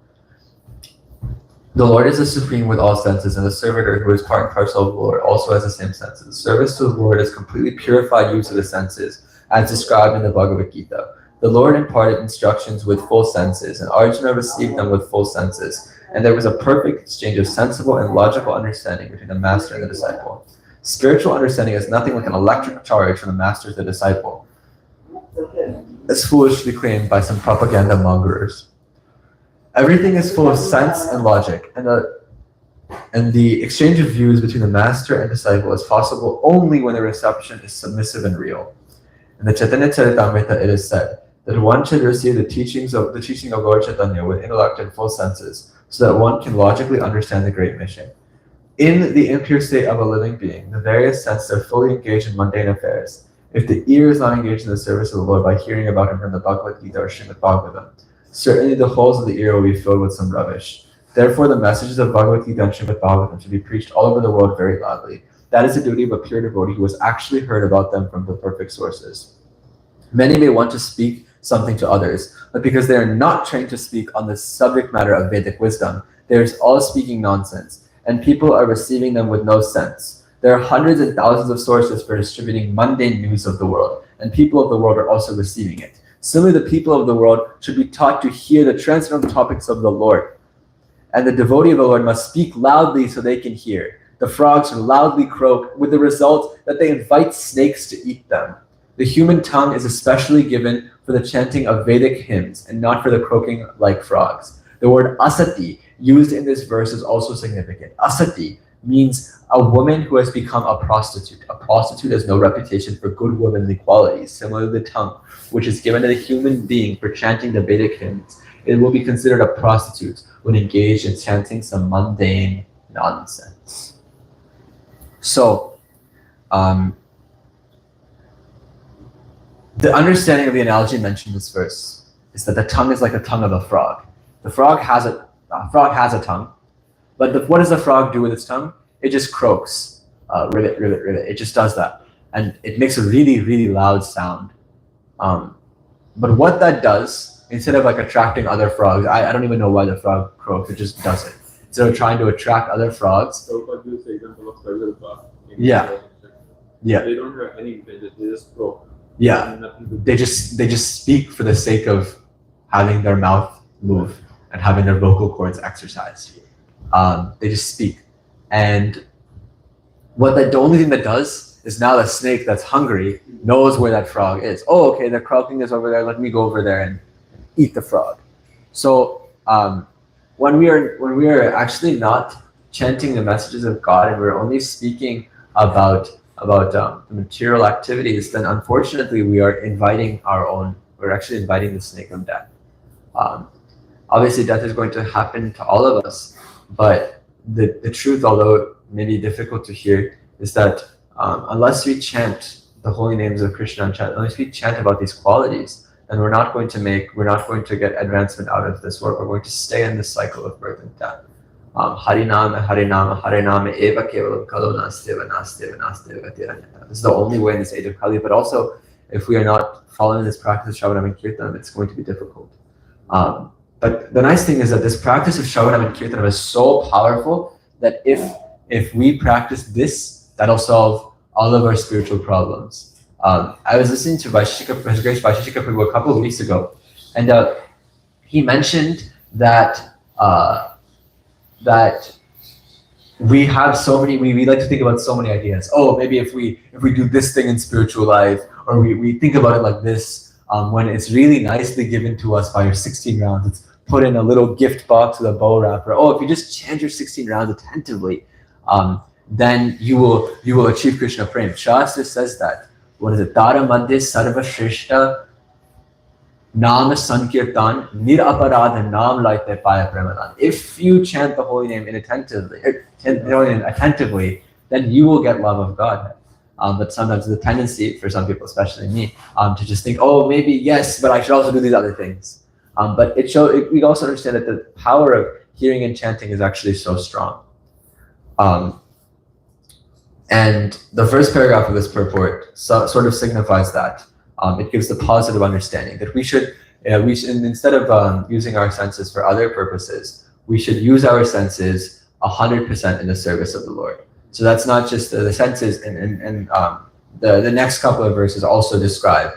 The Lord is the supreme with all senses, and the servitor who is part and parcel of the Lord also has the same senses. Service to the Lord is completely purified use of the senses, as described in the Bhagavad Gita. The Lord imparted instructions with full senses, and Arjuna received them with full senses, and there was a perfect exchange of sensible and logical understanding between the master and the disciple. Spiritual understanding is nothing like an electric charge from the master to the disciple, as foolishly claimed by some propaganda mongers. Everything is full of sense and logic, and the exchange of views between the master and disciple is possible only when the reception is submissive and real. In the Chaitanya Charitamrita, it is said that one should receive the teaching of Lord Chaitanya with intellect and full senses, so that one can logically understand the great mission. In the impure state of a living being, the various senses are fully engaged in mundane affairs. If the ear is not engaged in the service of the Lord by hearing about him from the Bhagavad Gita or Srimad Bhagavatam, certainly the holes of the ear will be filled with some rubbish. Therefore, the messages of Bhagavad Gita and Srimad Bhagavatam should be preached all over the world very loudly. That is the duty of a pure devotee who has actually heard about them from the perfect sources. Many may want to speak something to others, but because they are not trained to speak on the subject matter of Vedic wisdom, they are all speaking nonsense, and people are receiving them with no sense. There are hundreds and thousands of sources for distributing mundane news of the world, and people of the world are also receiving it. Similarly, the people of the world should be taught to hear the transcendental topics of the Lord, and the devotee of the Lord must speak loudly so they can hear. The frogs should loudly croak, with the result that they invite snakes to eat them. The human tongue is especially given for the chanting of Vedic hymns and not for the croaking like frogs. The word asati used in this verse is also significant. Asati means a woman who has become a prostitute. A prostitute has no reputation for good womanly qualities. Similar to the tongue, which is given to the human being for chanting the Vedic hymns, it will be considered a prostitute when engaged in chanting some mundane nonsense. So, the understanding of the analogy mentioned in this verse is that the tongue is like the tongue of a frog. The frog has a tongue, but what does the frog do with its tongue? It just croaks, rivet, rivet, rivet. It just does that, and it makes a really, really loud sound. But what that does, instead of like attracting other frogs, I don't even know why the frog croaks. It just does it. Instead of trying to attract other frogs. Yeah. Yeah. They don't have any intention. They just croak. Yeah. They just speak for the sake of having their mouth move and having their vocal cords exercised. They just speak. And the only thing that does is now the snake that's hungry knows where that frog is. Oh, okay, the croaking is over there. Let me go over there and eat the frog. So when we are actually not chanting the messages of God and we're only speaking about the material activities, then unfortunately we're actually inviting the snake of death. Obviously death is going to happen to all of us, but the truth, although it may be difficult to hear, is that unless we chant the holy names of Krishna and unless we chant about these qualities, then we're not going to get advancement out of this world. We're going to stay in this cycle of birth and death. Harinama, Harinama, Harinama, Eva Kevalam Kalo Nasteva, Nasteva, Nasteva Gatiranyata. This is the only way in this age of Kali, but also if we are not following this practice of Sravanam and Kirtanam, it's going to be difficult. But the nice thing is that this practice of Sravanam and Kirtanam is so powerful that if we practice this, that'll solve all of our spiritual problems. I was listening to His Grace Vaisheshika Prabhu a couple of weeks ago, and he mentioned that we have so many, we like to think about so many ideas. Oh, maybe if we do this thing in spiritual life, or we think about it like this, when it's really nicely given to us by your 16 rounds, it's put in a little gift box with a bow wrapper. Oh, if you just chant your 16 rounds attentively, then you will achieve Krishna Prem. Shastra says that. What is it? Tara Madhya Sarva Shrishta Nama Sankirtan Niraparada Nam Laite Paya Premadan. If you chant the holy name attentively, then you will get love of God. But sometimes the tendency for some people, especially me, to just think, oh, maybe yes, but I should also do these other things. But we also understand that the power of hearing and chanting is actually so strong. And the first paragraph of this purport sort of signifies that. It gives the positive understanding that we should instead of using our senses for other purposes, we should use our senses 100% in the service of the Lord. So that's not just the senses, and the next couple of verses also describe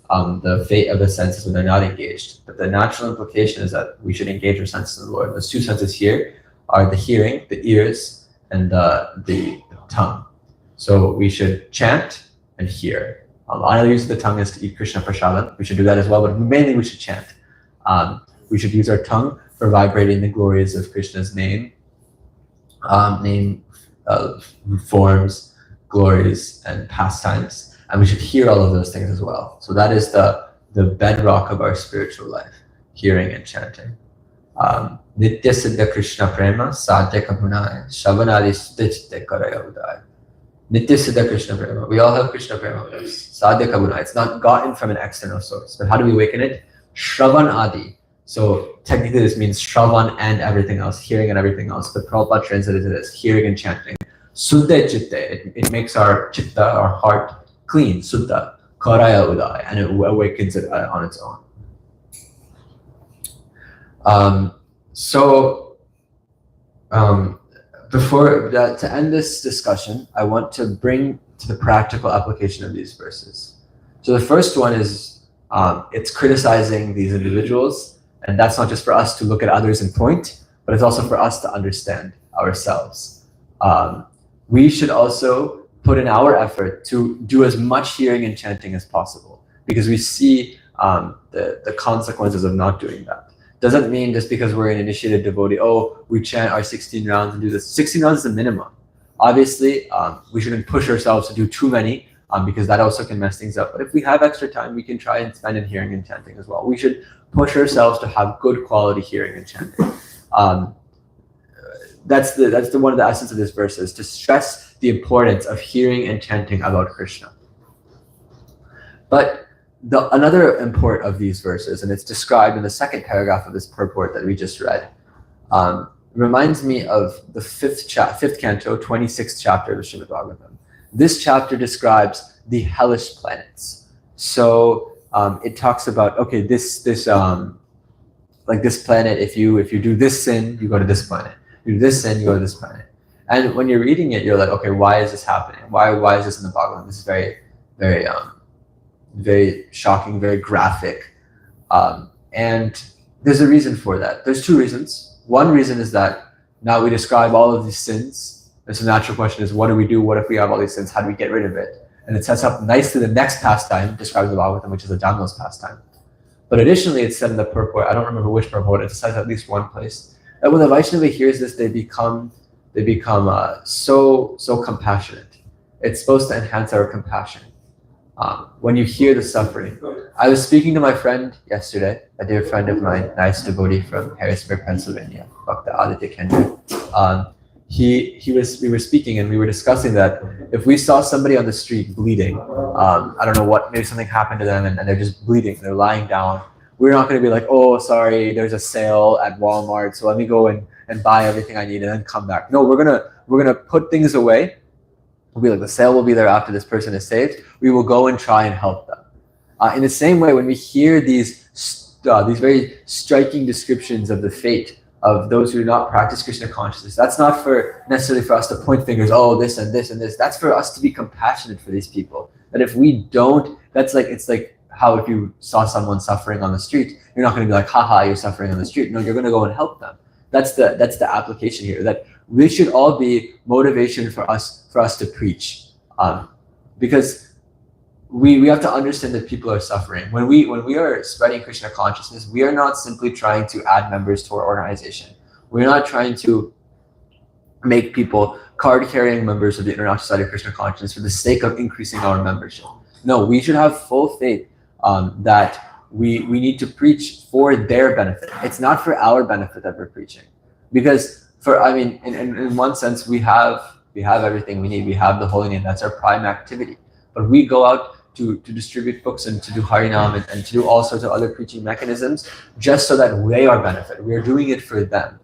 the fate of the senses when they're not engaged. But the natural implication is that we should engage our senses in the Lord. Those two senses here are the hearing, the ears, and the tongue. So we should chant and hear. Another use of the tongue is to eat Krishna Prasadam. We should do that as well, but mainly we should chant. We should use our tongue for vibrating the glories of Krishna's name, forms, glories, and pastimes. And we should hear all of those things as well. So that is the bedrock of our spiritual life, hearing and chanting. Nitya Siddha Krishna Prema, Sadhya Kamunaya, Shavanadi Stichte Karaya Udaya. Nitya Siddha Krishna Prema. We all have Krishna Prema with us. Sadhya Kabuna. It's not gotten from an external source. But how do we awaken it? Shravan Adi. So technically this means Shravan and everything else, hearing and everything else. But Prabhupada translated it as hearing and chanting. Suddha Chitte. It makes our chitta, our heart, clean. Suddha. Karaya Udaya. And it awakens it on its own. Before that, to end this discussion, I want to bring to the practical application of these verses. So the first one is it's criticizing these individuals, and that's not just for us to look at others and point, but it's also for us to understand ourselves. We should also put in our effort to do as much hearing and chanting as possible, because we see the consequences of not doing that. Doesn't mean just because we're an initiated devotee, oh, we chant our 16 rounds and do this. 16 rounds is the minimum. Obviously, we shouldn't push ourselves to do too many because that also can mess things up. But if we have extra time, we can try and spend in hearing and chanting as well. We should push ourselves to have good quality hearing and chanting. That's the one of the essence of this verse, is to stress the importance of hearing and chanting about Krishna. But another import of these verses, and it's described in the second paragraph of this purport that we just read, reminds me of the fifth canto, 26th chapter of the Srimad Bhagavatam. This chapter describes the hellish planets. So it talks about, okay, this like this planet, if you do this sin, you go to this planet. You do this sin, you go to this planet. And when you're reading it, you're like, okay, why is this happening? Why is this in the Bhagavatam? This is very, very very shocking, very graphic. And there's a reason for that. There's two reasons. One reason is that now we describe all of these sins. And so the natural question is, what do we do? What if we have all these sins? How do we get rid of it? And it sets up nicely the next pastime described in the Bhagavatam, which is the Damnos pastime. But additionally, it's said in the purport, I don't remember which purport, it says at least one place, that when the Vaishnava hears this, they become so compassionate. It's supposed to enhance our compassion. When you hear the suffering. I was speaking to my friend yesterday, a dear friend of mine, nice devotee from Harrisburg, Pennsylvania, Bhakta Aditya Kendra. We were speaking and we were discussing that if we saw somebody on the street bleeding, I don't know what, maybe something happened to them and they're just bleeding, they're lying down. We're not going to be like, oh, sorry, there's a sale at Walmart, so let me go and buy everything I need and then come back. No, we're gonna put things away. We'll be like, the sale will be there after this person is saved. We will go and try and help them. In the same way, when we hear these very striking descriptions of the fate of those who do not practice Krishna consciousness, that's not necessarily for us to point fingers, oh, this and this and this. That's for us to be compassionate for these people. That if we don't, it's like how if you saw someone suffering on the street, you're not going to be like, haha, you're suffering on the street. No, you're going to go and help them. That's the application here, that we should all be motivation for us to preach, because we have to understand that people are suffering. When we are spreading Krishna consciousness, we are not simply trying to add members to our organization. We're not trying to make people card-carrying members of the International Society of Krishna Consciousness for the sake of increasing our membership. No, we should have full faith that we need to preach for their benefit. It's not for our benefit that we're preaching, because in one sense we have everything we need. We have the holy name. That's our prime activity. But we go out to distribute books and to do Harinam and to do all sorts of other preaching mechanisms just so that they are benefit. We are doing it for them.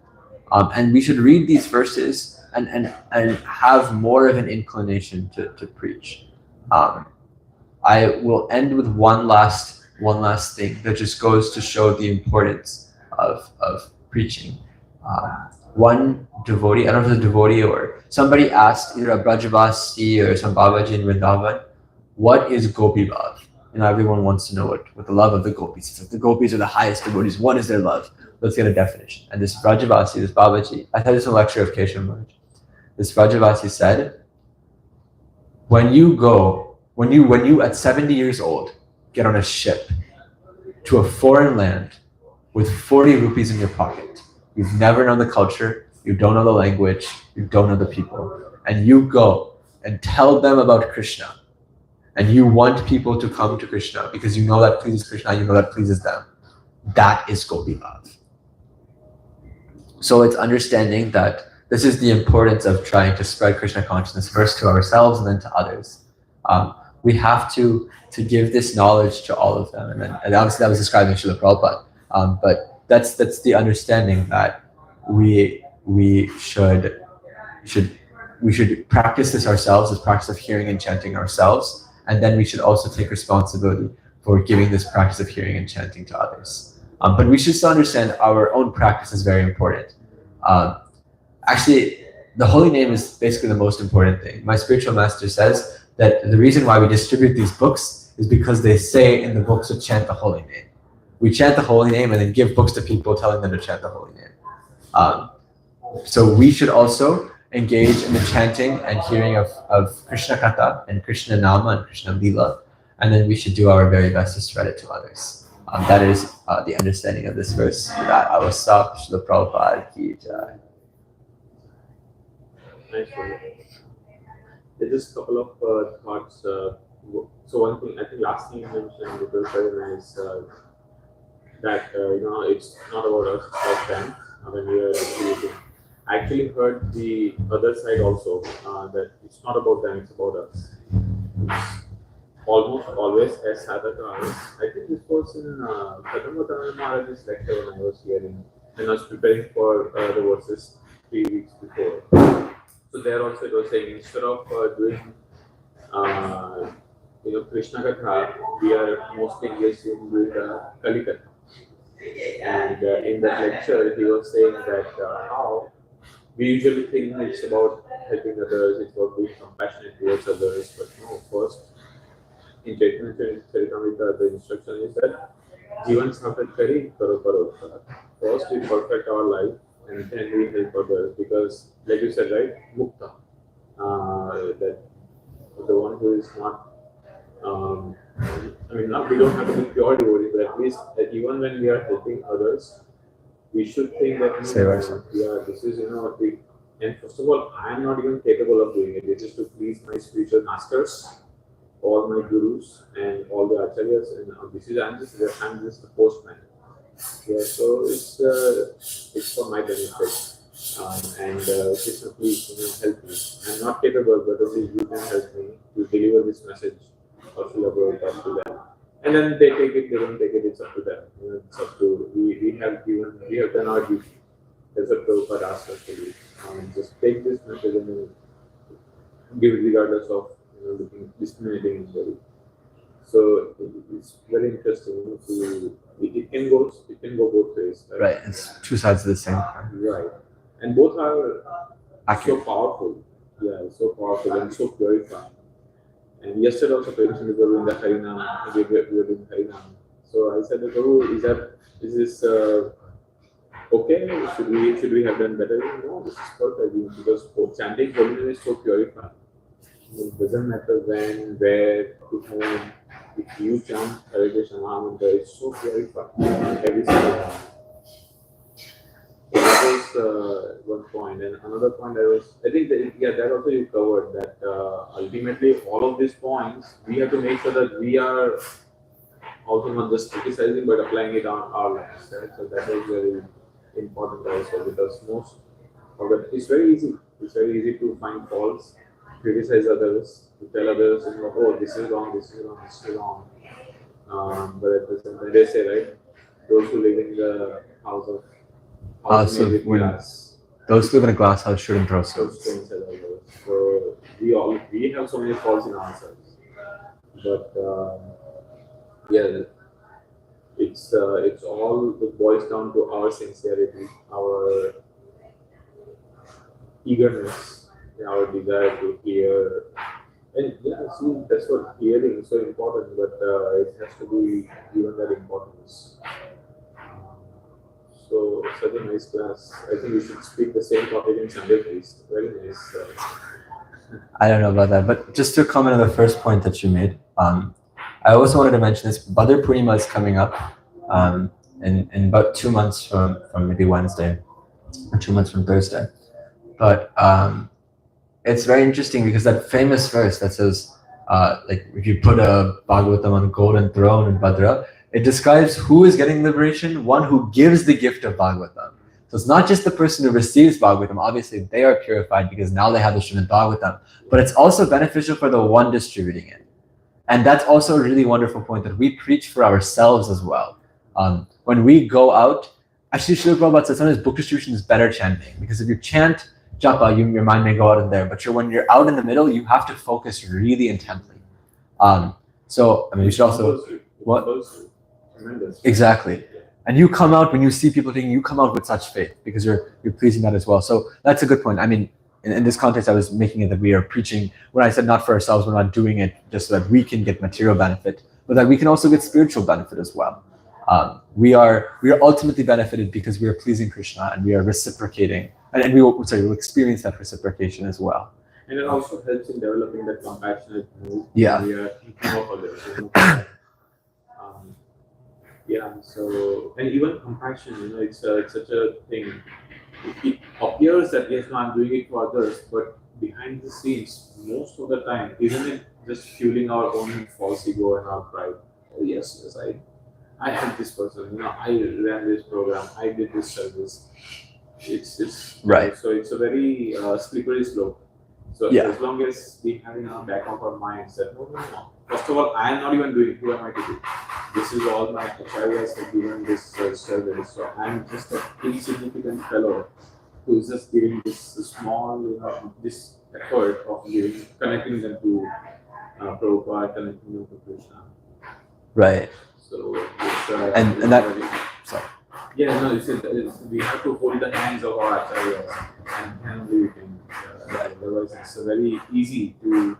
And we should read these verses and have more of an inclination to preach. I will end with one last thing that just goes to show the importance of preaching. One devotee, I don't know if it's a devotee or somebody asked either a Brajavasi or some Babaji in Vrindavan, what is Gopi Bhav? And everyone wants to know what the love of the gopis is. If the gopis are the highest devotees, what is their love? Let's get a definition. And this Brajavasi, this Babaji, I thought this was a lecture of Keshav Maharaj. This Brajavasi said, when you at 70 years old get on a ship to a foreign land with 40 rupees in your pocket, you've never known the culture, you don't know the language, you don't know the people, and you go and tell them about Krishna, and you want people to come to Krishna because you know that pleases Krishna, you know that pleases them. That is Gopi Bhav. So it's understanding that this is the importance of trying to spread Krishna consciousness first to ourselves and then to others. We have to give this knowledge to all of them, and obviously that was described in Srila Prabhupada. But that's the understanding that we should practice this ourselves, this practice of hearing and chanting ourselves, and then we should also take responsibility for giving this practice of hearing and chanting to others. But we should still understand our own practice is very important. Actually, the holy name is basically the most important thing. My spiritual master says that the reason why we distribute these books is because they say in the books to chant the holy name. We chant the holy name and then give books to people telling them to chant the holy name. So we should also engage in the chanting and hearing of Krishna Katha and Krishna Nama and Krishna Lila, and then we should do our very best to spread it to others. That is the understanding of this verse. That I will stop. Srila Prabhupada ki jai. Nice one. There's just a couple of thoughts. So one thing, I think last thing you mentioned, which was very nice, that it's not about us, it's about them. When we are creating. I actually heard the other side also, that it's not about them, it's about us. It's almost always as sadhakas. I think this was in Katha Maharaj's lecture when I was hearing, when I was preparing for the verses 3 weeks before. So there also it was saying, instead of doing Krishna Katha, we are mostly engaged in doing Kali Katha. And in that lecture, he was saying that how we usually think it's about helping others, it's about being compassionate towards others, but no, first, in Chaitanya Charitamrita, the instruction is that Jivan Sampat Kari Karo Karo. First, we perfect our life and then we help others because, like you said, right, Mukta, that the one who is not, we don't have to be pure devotee, but at least even when we are helping others, we should think that this is and first of all, I am not even capable of doing it. It is to please my spiritual masters, all my gurus, and all the acharyas. And I'm just the postman. Yeah, so it's for my benefit. Krishna, please help me. I'm not capable, but only you can help me to deliver this message of Srila Prabhupada to them. And then they take it, they don't take it, it's up to them. It's up to we have done our duty. That's what Prabhupada asked us to do. Just take this message and then give it regardless of discriminating anybody. So it's very interesting. It can go both ways. Right, it's two sides of the same coin. Right, and both are so powerful. Yeah, so powerful and so purifying. And yesterday also, parents were doing the Harinam. We were doing Harinam. So I said, Prabhu, is this okay? Should we have done better? No, this is perfect because chanting holy name is so purifying. It doesn't matter when, where, to whom. If you chant Hare Krishna Mahamantra, it's so purifying every single time. So that was one point. And another point I think that also you covered that ultimately all of these points, we have to make sure that we are also not just criticizing but applying it on our lives. Right? So that is very important also because most of it is very easy. It's very easy to find faults, criticize others, to tell others, oh, this is wrong, this is wrong, this is wrong. But at the same time, they say, right, those who live in the house made with glass. Those who live in a glass house shouldn't throw stones. So we have so many faults in ourselves. But it's all, it boils down to our sincerity, our eagerness, our desire to hear. And that's what hearing is so important, but it has to be given that importance. So, such a nice class. I think we should speak the same topic in Sunday, please. Very nice. I don't know about that, but just to comment on the first point that you made, I also wanted to mention this. Bhadra Purnima is coming up in about 2 months from maybe Wednesday, or 2 months from Thursday. But it's very interesting because that famous verse that says, like if you put a Bhagavatam on a golden throne in Bhadra, it describes who is getting liberation, one who gives the gift of Bhagavatam. So it's not just the person who receives Bhagavatam, obviously they are purified because now they have the Srimad Bhagavatam, but it's also beneficial for the one distributing it. And that's also a really wonderful point that we preach for ourselves as well. When we go out, actually Srila Prabhupada said sometimes book distribution is better chanting because if you chant japa, your mind may go out in there, but when you're out in the middle, you have to focus really intently. So, I mean, you should also, what? Tremendous. Exactly. And you come out, when you see people taking, you come out with such faith because you're pleasing that as well. So that's a good point. I mean, in this context, I was making it that we are preaching, when I said not for ourselves, we're not doing it just so that we can get material benefit, but that we can also get spiritual benefit as well. We are ultimately benefited because we are pleasing Krishna and we are reciprocating, and we'll experience that reciprocation as well. And it also helps in developing that compassionate mood. Yeah. We are thinking of others. Yeah, so and even compassion, it's such a thing. It appears that yes, no, I'm doing it for others, but behind the scenes, most of the time, isn't it just fueling our own false ego and our pride? Oh yes, yes, I helped this person. I ran this program. I did this service. It's Right. So it's a very slippery slope. So Yeah. as long as we have in our back of our minds that no. First of all, I am not even doing it. Who am I to do? This is all my acharyas have given this service. So I'm just an insignificant fellow who is just giving this small, this effort of connecting them to Prabhupada, connecting them to Krishna. Right. So it's, And that. Sorry. Yeah, no, we have to hold the hands of our acharyas and then we can. Otherwise, it's very easy to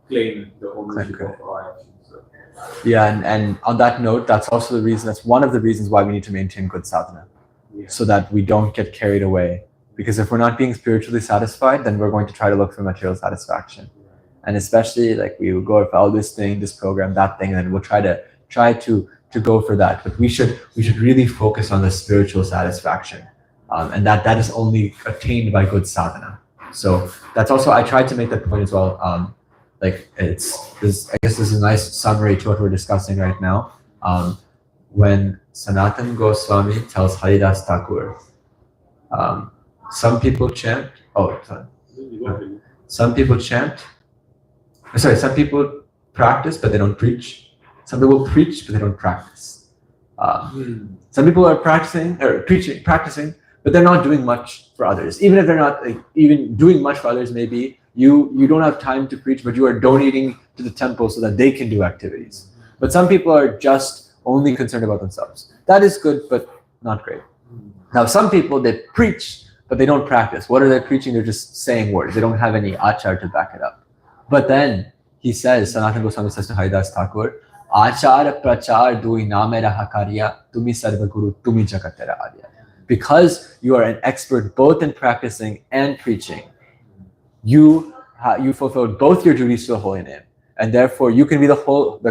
claim the ownership of our actions. So. Yeah, and on that note, that's also the reason. That's one of the reasons why we need to maintain good sadhana, so that we don't get carried away. Because if we're not being spiritually satisfied, then we're going to try to look for material satisfaction, and especially like we will go for this thing, this program, that thing, and then we'll try to go for that. But we should really focus on the spiritual satisfaction, and that is only attained by good sadhana. So that's also, I tried to make that point as well. Like I guess this is a nice summary to what we're discussing right now. When Sanatan Goswami tells Haridas Thakur, some people chant. Some people chant. Some people practice, but they don't preach. Some people preach, but they don't practice. Some people are practicing, but they're not doing much for others. Even if they're not even doing much for others, maybe you don't have time to preach, but you are donating to the temple so that they can do activities. But some people are just only concerned about themselves. That is good, but not great. Now, some people, they preach, but they don't practice. What are they preaching? They're just saying words. They don't have any achar to back it up. But then he says, Sanatan Goswami says to Haridas Thakur, Achar prachar dui namera hakarya, tumi sarva guru, tumi jagatera arya. Because you are an expert both in practicing and preaching, you fulfilled both your duties to the holy name, and therefore you can be the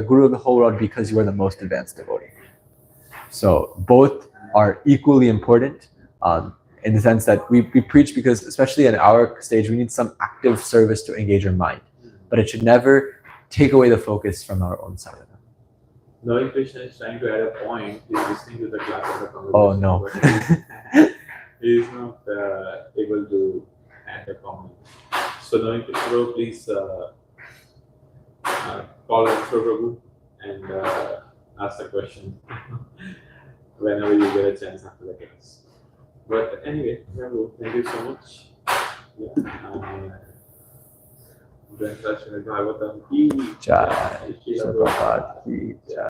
guru of the whole world because you are the most advanced devotee. So both are equally important in the sense that we preach because, especially at our stage, we need some active service to engage our mind, but it should never take away the focus from our own sadhana. Knowing Krishna is trying to add a point, he's listening to the class of the conversation. Oh no. He is not able to add a comment. So knowing Krishna, please call Ranchor Prabhu and ask the question whenever you get a chance after the class. But anyway, Prabhu, thank you so much. Yeah. Bhagavatam ki Jai. Srila Prabhupada ki jai.